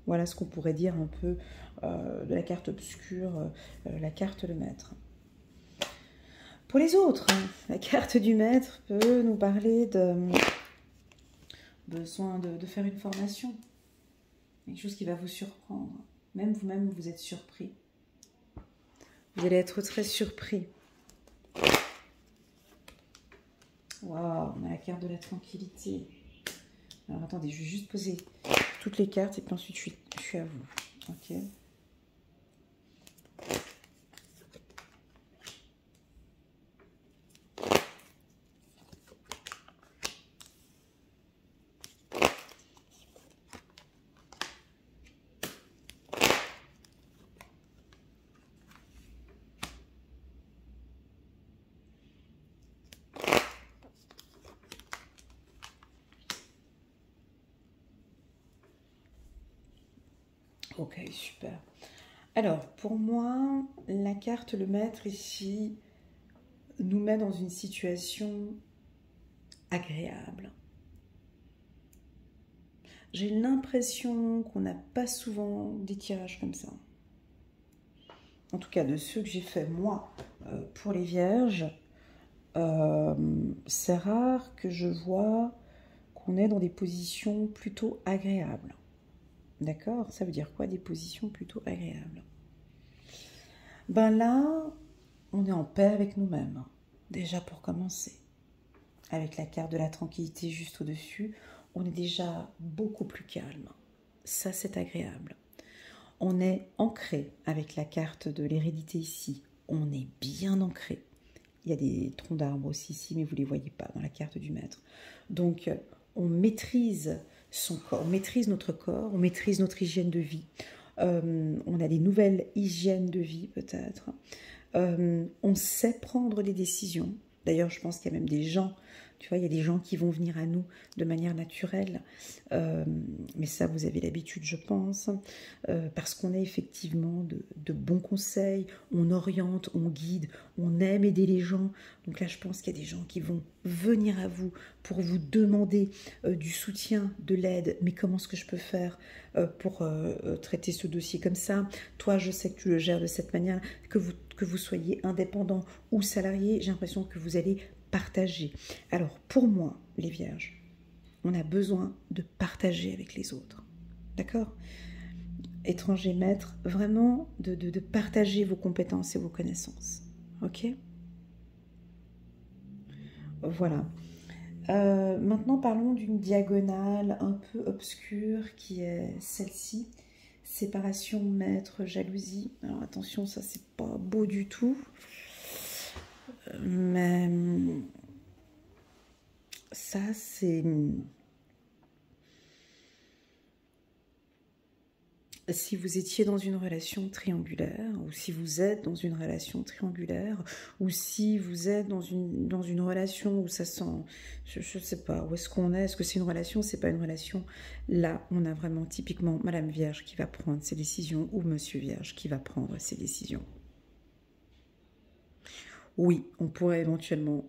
Voilà ce qu'on pourrait dire un peu de la carte obscure, la carte le maître. Pour les autres, la carte du maître peut nous parler de besoin de faire une formation. Quelque chose qui va vous surprendre. Même vous-même, vous êtes surpris. Vous allez être très surpris. Waouh, on a la carte de la tranquillité. Alors attendez, je vais juste poser toutes les cartes et puis ensuite je suis à vous. Ok. Ok, super. Alors, pour moi, la carte le maître ici nous met dans une situation agréable. J'ai l'impression qu'on n'a pas souvent des tirages comme ça. En tout cas, de ceux que j'ai fait moi pour les vierges, c'est rare que je vois qu'on est dans des positions plutôt agréables. D'accord? Ça veut dire quoi, des positions plutôt agréables? Ben là, on est en paix avec nous-mêmes, déjà pour commencer. avec la carte de la tranquillité juste au-dessus, on est déjà beaucoup plus calme. Ça, c'est agréable. On est ancré avec la carte de l'hérédité ici. On est bien ancré. Il y a des troncs d'arbres aussi ici, mais vous ne les voyez pas dans la carte du maître. Donc, on maîtrise son corps, on maîtrise notre corps, on maîtrise notre hygiène de vie. On a des nouvelles hygiènes de vie peut-être. On sait prendre des décisions. D'ailleurs, je pense qu'il y a même des gens, tu vois, il y a des gens qui vont venir à nous de manière naturelle. Mais ça, vous avez l'habitude, je pense, parce qu'on a effectivement de bons conseils, on oriente, on guide, on aime aider les gens. Donc là, je pense qu'il y a des gens qui vont venir à vous pour vous demander du soutien, de l'aide. Mais comment est-ce que je peux faire pour traiter ce dossier comme ça? Toi, je sais que tu le gères de cette manière, que vous soyez indépendant ou salarié, j'ai l'impression que vous allez partager. Alors, pour moi, les vierges, on a besoin de partager avec les autres. D'accord? Étranger maître, vraiment de partager vos compétences et vos connaissances. Ok? Voilà. Maintenant, parlons d'une diagonale un peu obscure qui est celle-ci. Séparation, maître, jalousie. Alors attention, ça c'est pas beau du tout. Mais ça c'est... Si vous étiez dans une relation triangulaire, ou si vous êtes dans une relation triangulaire, ou si vous êtes dans une relation où ça sent, je ne sais pas, où est-ce qu'on est, est-ce que c'est une relation, c'est pas une relation, là, on a vraiment typiquement Madame Vierge qui va prendre ses décisions, ou Monsieur Vierge qui va prendre ses décisions. Oui, on pourrait éventuellement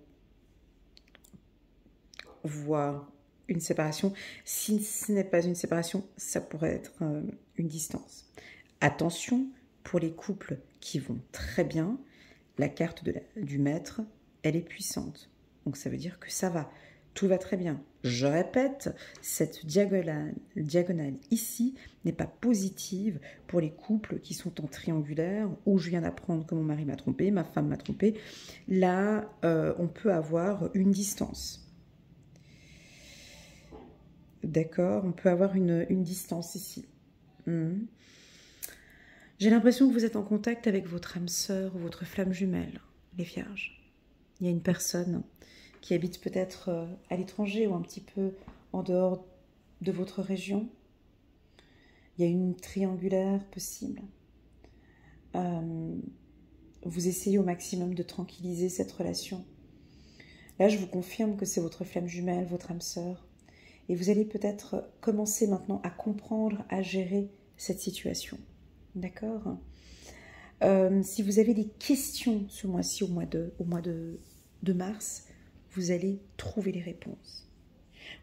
voir une séparation. Si ce n'est pas une séparation, ça pourrait être une distance. Attention, pour les couples qui vont très bien, la carte du maître, elle est puissante. Donc ça veut dire que ça va, tout va très bien. Je répète, cette diagonale ici n'est pas positive pour les couples qui sont en triangulaire, où je viens d'apprendre que mon mari m'a trompé, ma femme m'a trompé. Là, on peut avoir une distance. D'accord, on peut avoir une distance ici. J'ai l'impression que vous êtes en contact avec votre âme sœur ou votre flamme jumelle, les vierges. Il y a une personne qui habite peut-être à l'étranger ou un petit peu en dehors de votre région. Il y a une triangulaire possible. Vous essayez au maximum de tranquilliser cette relation. Là, je vous confirme que c'est votre flamme jumelle, votre âme sœur. Et vous allez peut-être commencer maintenant à comprendre, à gérer cette situation. D'accord? Si vous avez des questions ce mois-ci, au mois de mars, vous allez trouver les réponses.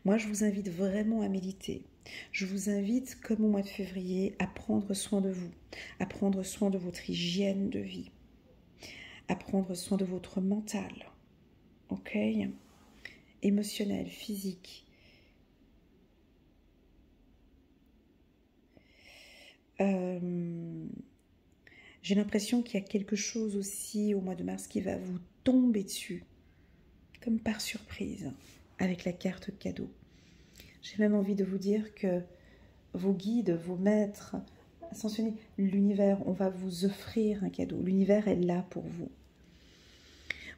Moi, je vous invite vraiment à méditer. Je vous invite, comme au mois de février, à prendre soin de vous, à prendre soin de votre hygiène de vie, à prendre soin de votre mental, ok? Émotionnel, physique. J'ai l'impression qu'il y a quelque chose aussi au mois de mars qui va vous tomber dessus, comme par surprise, avec la carte cadeau. J'ai même envie de vous dire que vos guides, vos maîtres, ascensionnés, l'univers, on va vous offrir un cadeau. L'univers est là pour vous.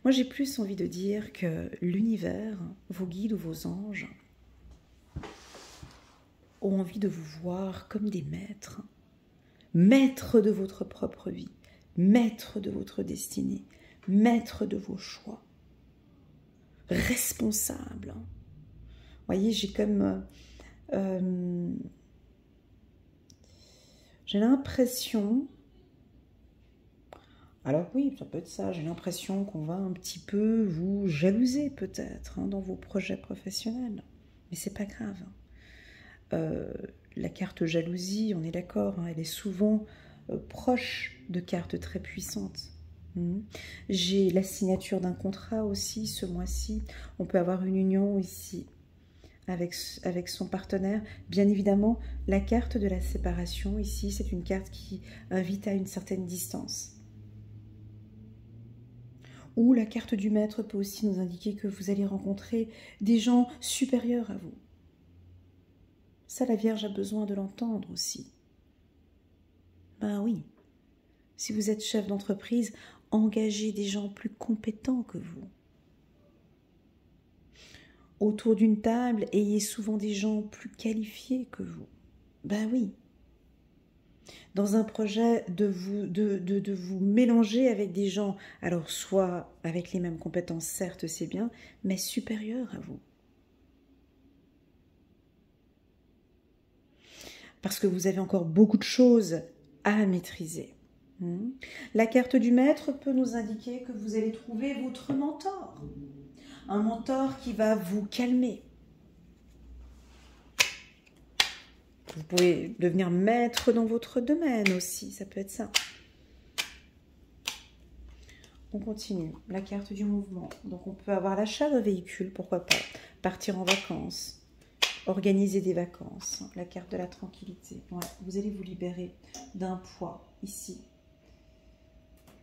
Moi, j'ai plus envie de dire que l'univers, vos guides ou vos anges, ont envie de vous voir comme des maîtres. Maître de votre propre vie, maître de votre destinée, maître de vos choix, responsable. Vous voyez, j'ai comme... j'ai l'impression... Alors oui, ça peut être ça, j'ai l'impression qu'on va un petit peu vous jalouser peut-être dans vos projets professionnels. Mais c'est pas grave. La carte jalousie, on est d'accord, elle est souvent proche de cartes très puissantes. J'ai la signature d'un contrat aussi ce mois-ci. On peut avoir une union ici avec son partenaire. Bien évidemment, la carte de la séparation ici, c'est une carte qui invite à une certaine distance. Ou la carte du maître peut aussi nous indiquer que vous allez rencontrer des gens supérieurs à vous. Ça, la Vierge a besoin de l'entendre aussi. Ben oui, si vous êtes chef d'entreprise, engagez des gens plus compétents que vous. Autour d'une table, ayez souvent des gens plus qualifiés que vous. Ben oui. Dans un projet, de vous mélanger avec des gens, alors soit avec les mêmes compétences, certes c'est bien, mais supérieurs à vous. Parce que vous avez encore beaucoup de choses à maîtriser. La carte du maître peut nous indiquer que vous allez trouver votre mentor. Un mentor qui va vous calmer. Vous pouvez devenir maître dans votre domaine aussi, ça peut être ça. On continue. La carte du mouvement. Donc on peut avoir l'achat d'un véhicule, pourquoi pas. Partir en vacances. Organiser des vacances. La carte de la tranquillité. Ouais, vous allez vous libérer d'un poids ici.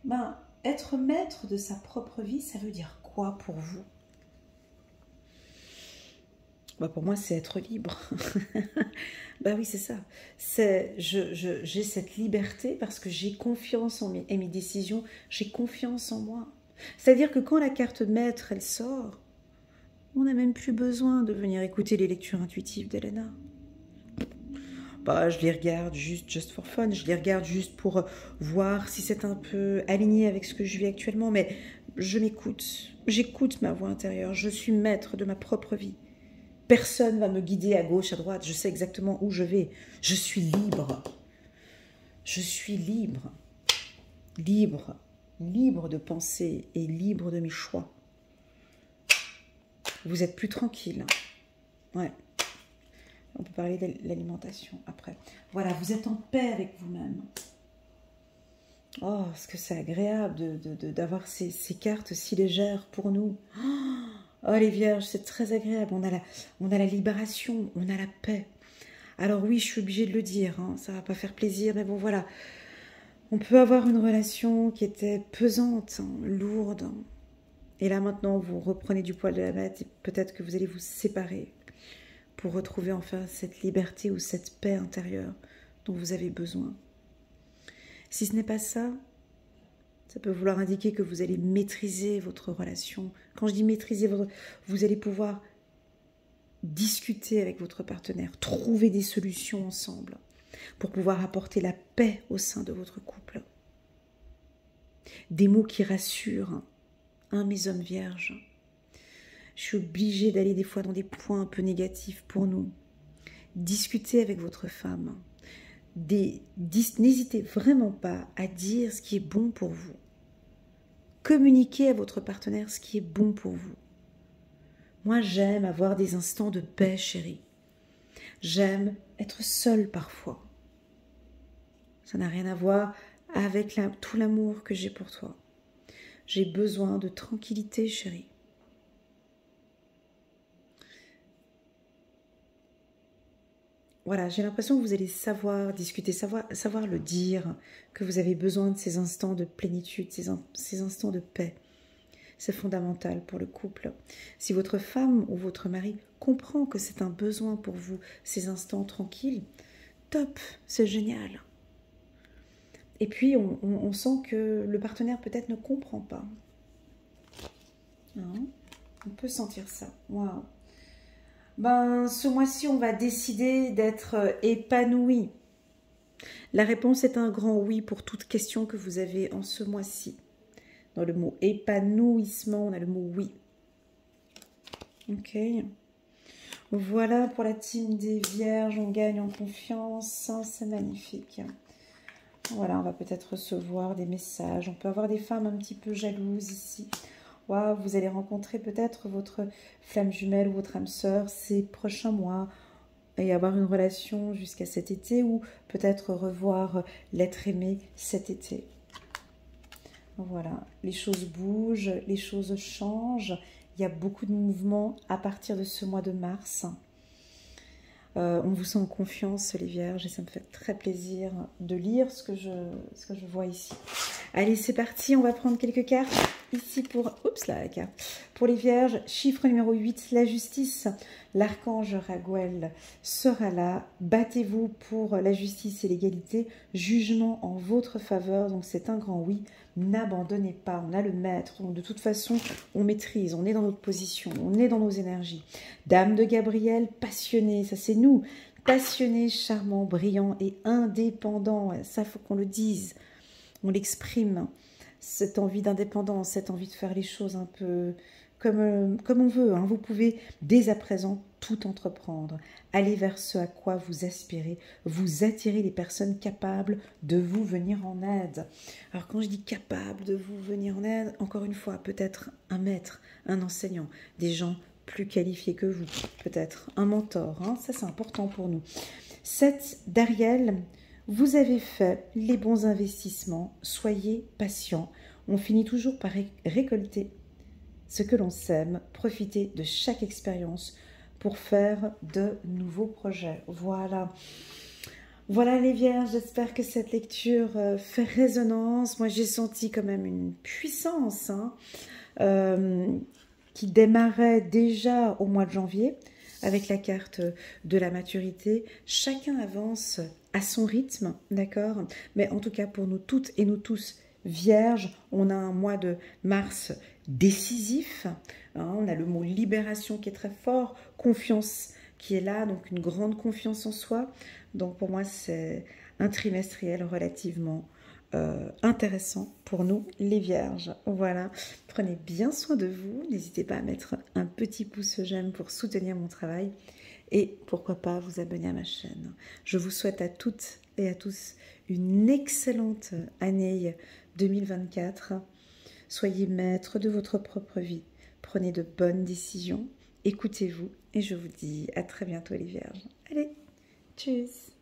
Ben, être maître de sa propre vie, ça veut dire quoi pour vous? Ben pour moi, c'est être libre. Ben oui, c'est ça. J'ai cette liberté parce que j'ai confiance en mes décisions, j'ai confiance en moi. C'est-à-dire que quand la carte maître, elle sort, on n'a même plus besoin de venir écouter les lectures intuitives d'Elena. Bah, je les regarde just for fun, je les regarde juste pour voir si c'est un peu aligné avec ce que je vis actuellement, mais je m'écoute, j'écoute ma voix intérieure, je suis maître de ma propre vie. Personne ne va me guider à gauche, à droite, je sais exactement où je vais, je suis libre. Je suis libre, libre de penser et libre de mes choix. Vous êtes plus tranquille. Ouais. On peut parler de l'alimentation après. Voilà, vous êtes en paix avec vous-même. Oh, est-ce que c'est agréable d'avoir ces cartes si légères pour nous. Oh, les vierges, c'est très agréable. On a la libération, on a la paix. Alors oui, je suis obligée de le dire, hein, ça va pas faire plaisir, mais bon, voilà. On peut avoir une relation qui était pesante, hein, lourde. Hein. Et là, maintenant, vous reprenez du poil de la bête et peut-être que vous allez vous séparer pour retrouver enfin cette liberté ou cette paix intérieure dont vous avez besoin. Si ce n'est pas ça, ça peut vouloir indiquer que vous allez maîtriser votre relation. Quand je dis maîtriser vous allez pouvoir discuter avec votre partenaire, trouver des solutions ensemble pour pouvoir apporter la paix au sein de votre couple. Des mots qui rassurent, hein, mes hommes vierges. Je suis obligée d'aller des fois dans des points un peu négatifs pour nous. Discutez avec votre femme. N'hésitez vraiment pas à dire ce qui est bon pour vous. Communiquez à votre partenaire ce qui est bon pour vous. Moi, j'aime avoir des instants de paix, chérie. J'aime être seule parfois. Ça n'a rien à voir avec tout l'amour que j'ai pour toi. J'ai besoin de tranquillité, chérie. Voilà, j'ai l'impression que vous allez savoir discuter, savoir le dire, que vous avez besoin de ces instants de plénitude, ces instants de paix. C'est fondamental pour le couple. Si votre femme ou votre mari comprend que c'est un besoin pour vous, ces instants tranquilles, top, c'est génial. Et puis, on sent que le partenaire peut-être ne comprend pas. Hein? On peut sentir ça. Waouh. Ben, ce mois-ci, on va décider d'être épanoui. La réponse est un grand oui pour toute question que vous avez en ce mois-ci. Dans le mot épanouissement, on a le mot oui. Ok. Voilà pour la team des vierges. On gagne en confiance. C'est magnifique. Voilà, on va peut-être recevoir des messages. On peut avoir des femmes un petit peu jalouses ici. Wow, vous allez rencontrer peut-être votre flamme jumelle ou votre âme sœur ces prochains mois et avoir une relation jusqu'à cet été ou peut-être revoir l'être aimé cet été. Voilà, les choses bougent, les choses changent. Il y a beaucoup de mouvements à partir de ce mois de mars. On vous sent en confiance, les vierges, et ça me fait très plaisir de lire ce que je vois ici. Allez, c'est parti, on va prendre quelques cartes. ici pour, oups là, la carte, pour les vierges, chiffre numéro 8, la justice. L'archange Raguel sera là. Battez-vous pour la justice et l'égalité. Jugement en votre faveur. Donc c'est un grand oui. N'abandonnez pas. On a le maître. Donc de toute façon, on maîtrise. On est dans notre position. On est dans nos énergies. Dame de Gabriel, passionné. Ça c'est nous. Passionné, charmant, brillant et indépendant. Ça, faut qu'on le dise. On l'exprime. Cette envie d'indépendance, cette envie de faire les choses un peu comme on veut. Hein. Vous pouvez dès à présent tout entreprendre. Aller vers ce à quoi vous aspirez. Vous attirez les personnes capables de vous venir en aide. Alors quand je dis capable de vous venir en aide, encore une fois, peut-être un maître, un enseignant, des gens plus qualifiés que vous, peut-être un mentor. Hein. Ça, c'est important pour nous. 7 d'Ariel. Vous avez fait les bons investissements, soyez patient. On finit toujours par récolter ce que l'on sème. Profitez de chaque expérience pour faire de nouveaux projets. Voilà. Voilà les vierges, j'espère que cette lecture fait résonance. Moi j'ai senti quand même une puissance qui démarrait déjà au mois de janvier avec la carte de la maturité. Chacun avance à son rythme, d'accord? Mais en tout cas, pour nous toutes et nous tous, vierges, on a un mois de mars décisif. Hein, on a le mot libération qui est très fort, confiance qui est là, donc une grande confiance en soi. Donc pour moi, c'est un trimestriel relativement intéressant pour nous les vierges. Voilà, prenez bien soin de vous, n'hésitez pas à mettre un petit pouce j'aime pour soutenir mon travail et pourquoi pas vous abonner à ma chaîne. Je vous souhaite à toutes et à tous une excellente année 2024. Soyez maître de votre propre vie, prenez de bonnes décisions, écoutez-vous et je vous dis à très bientôt les vierges. Allez, tchuss!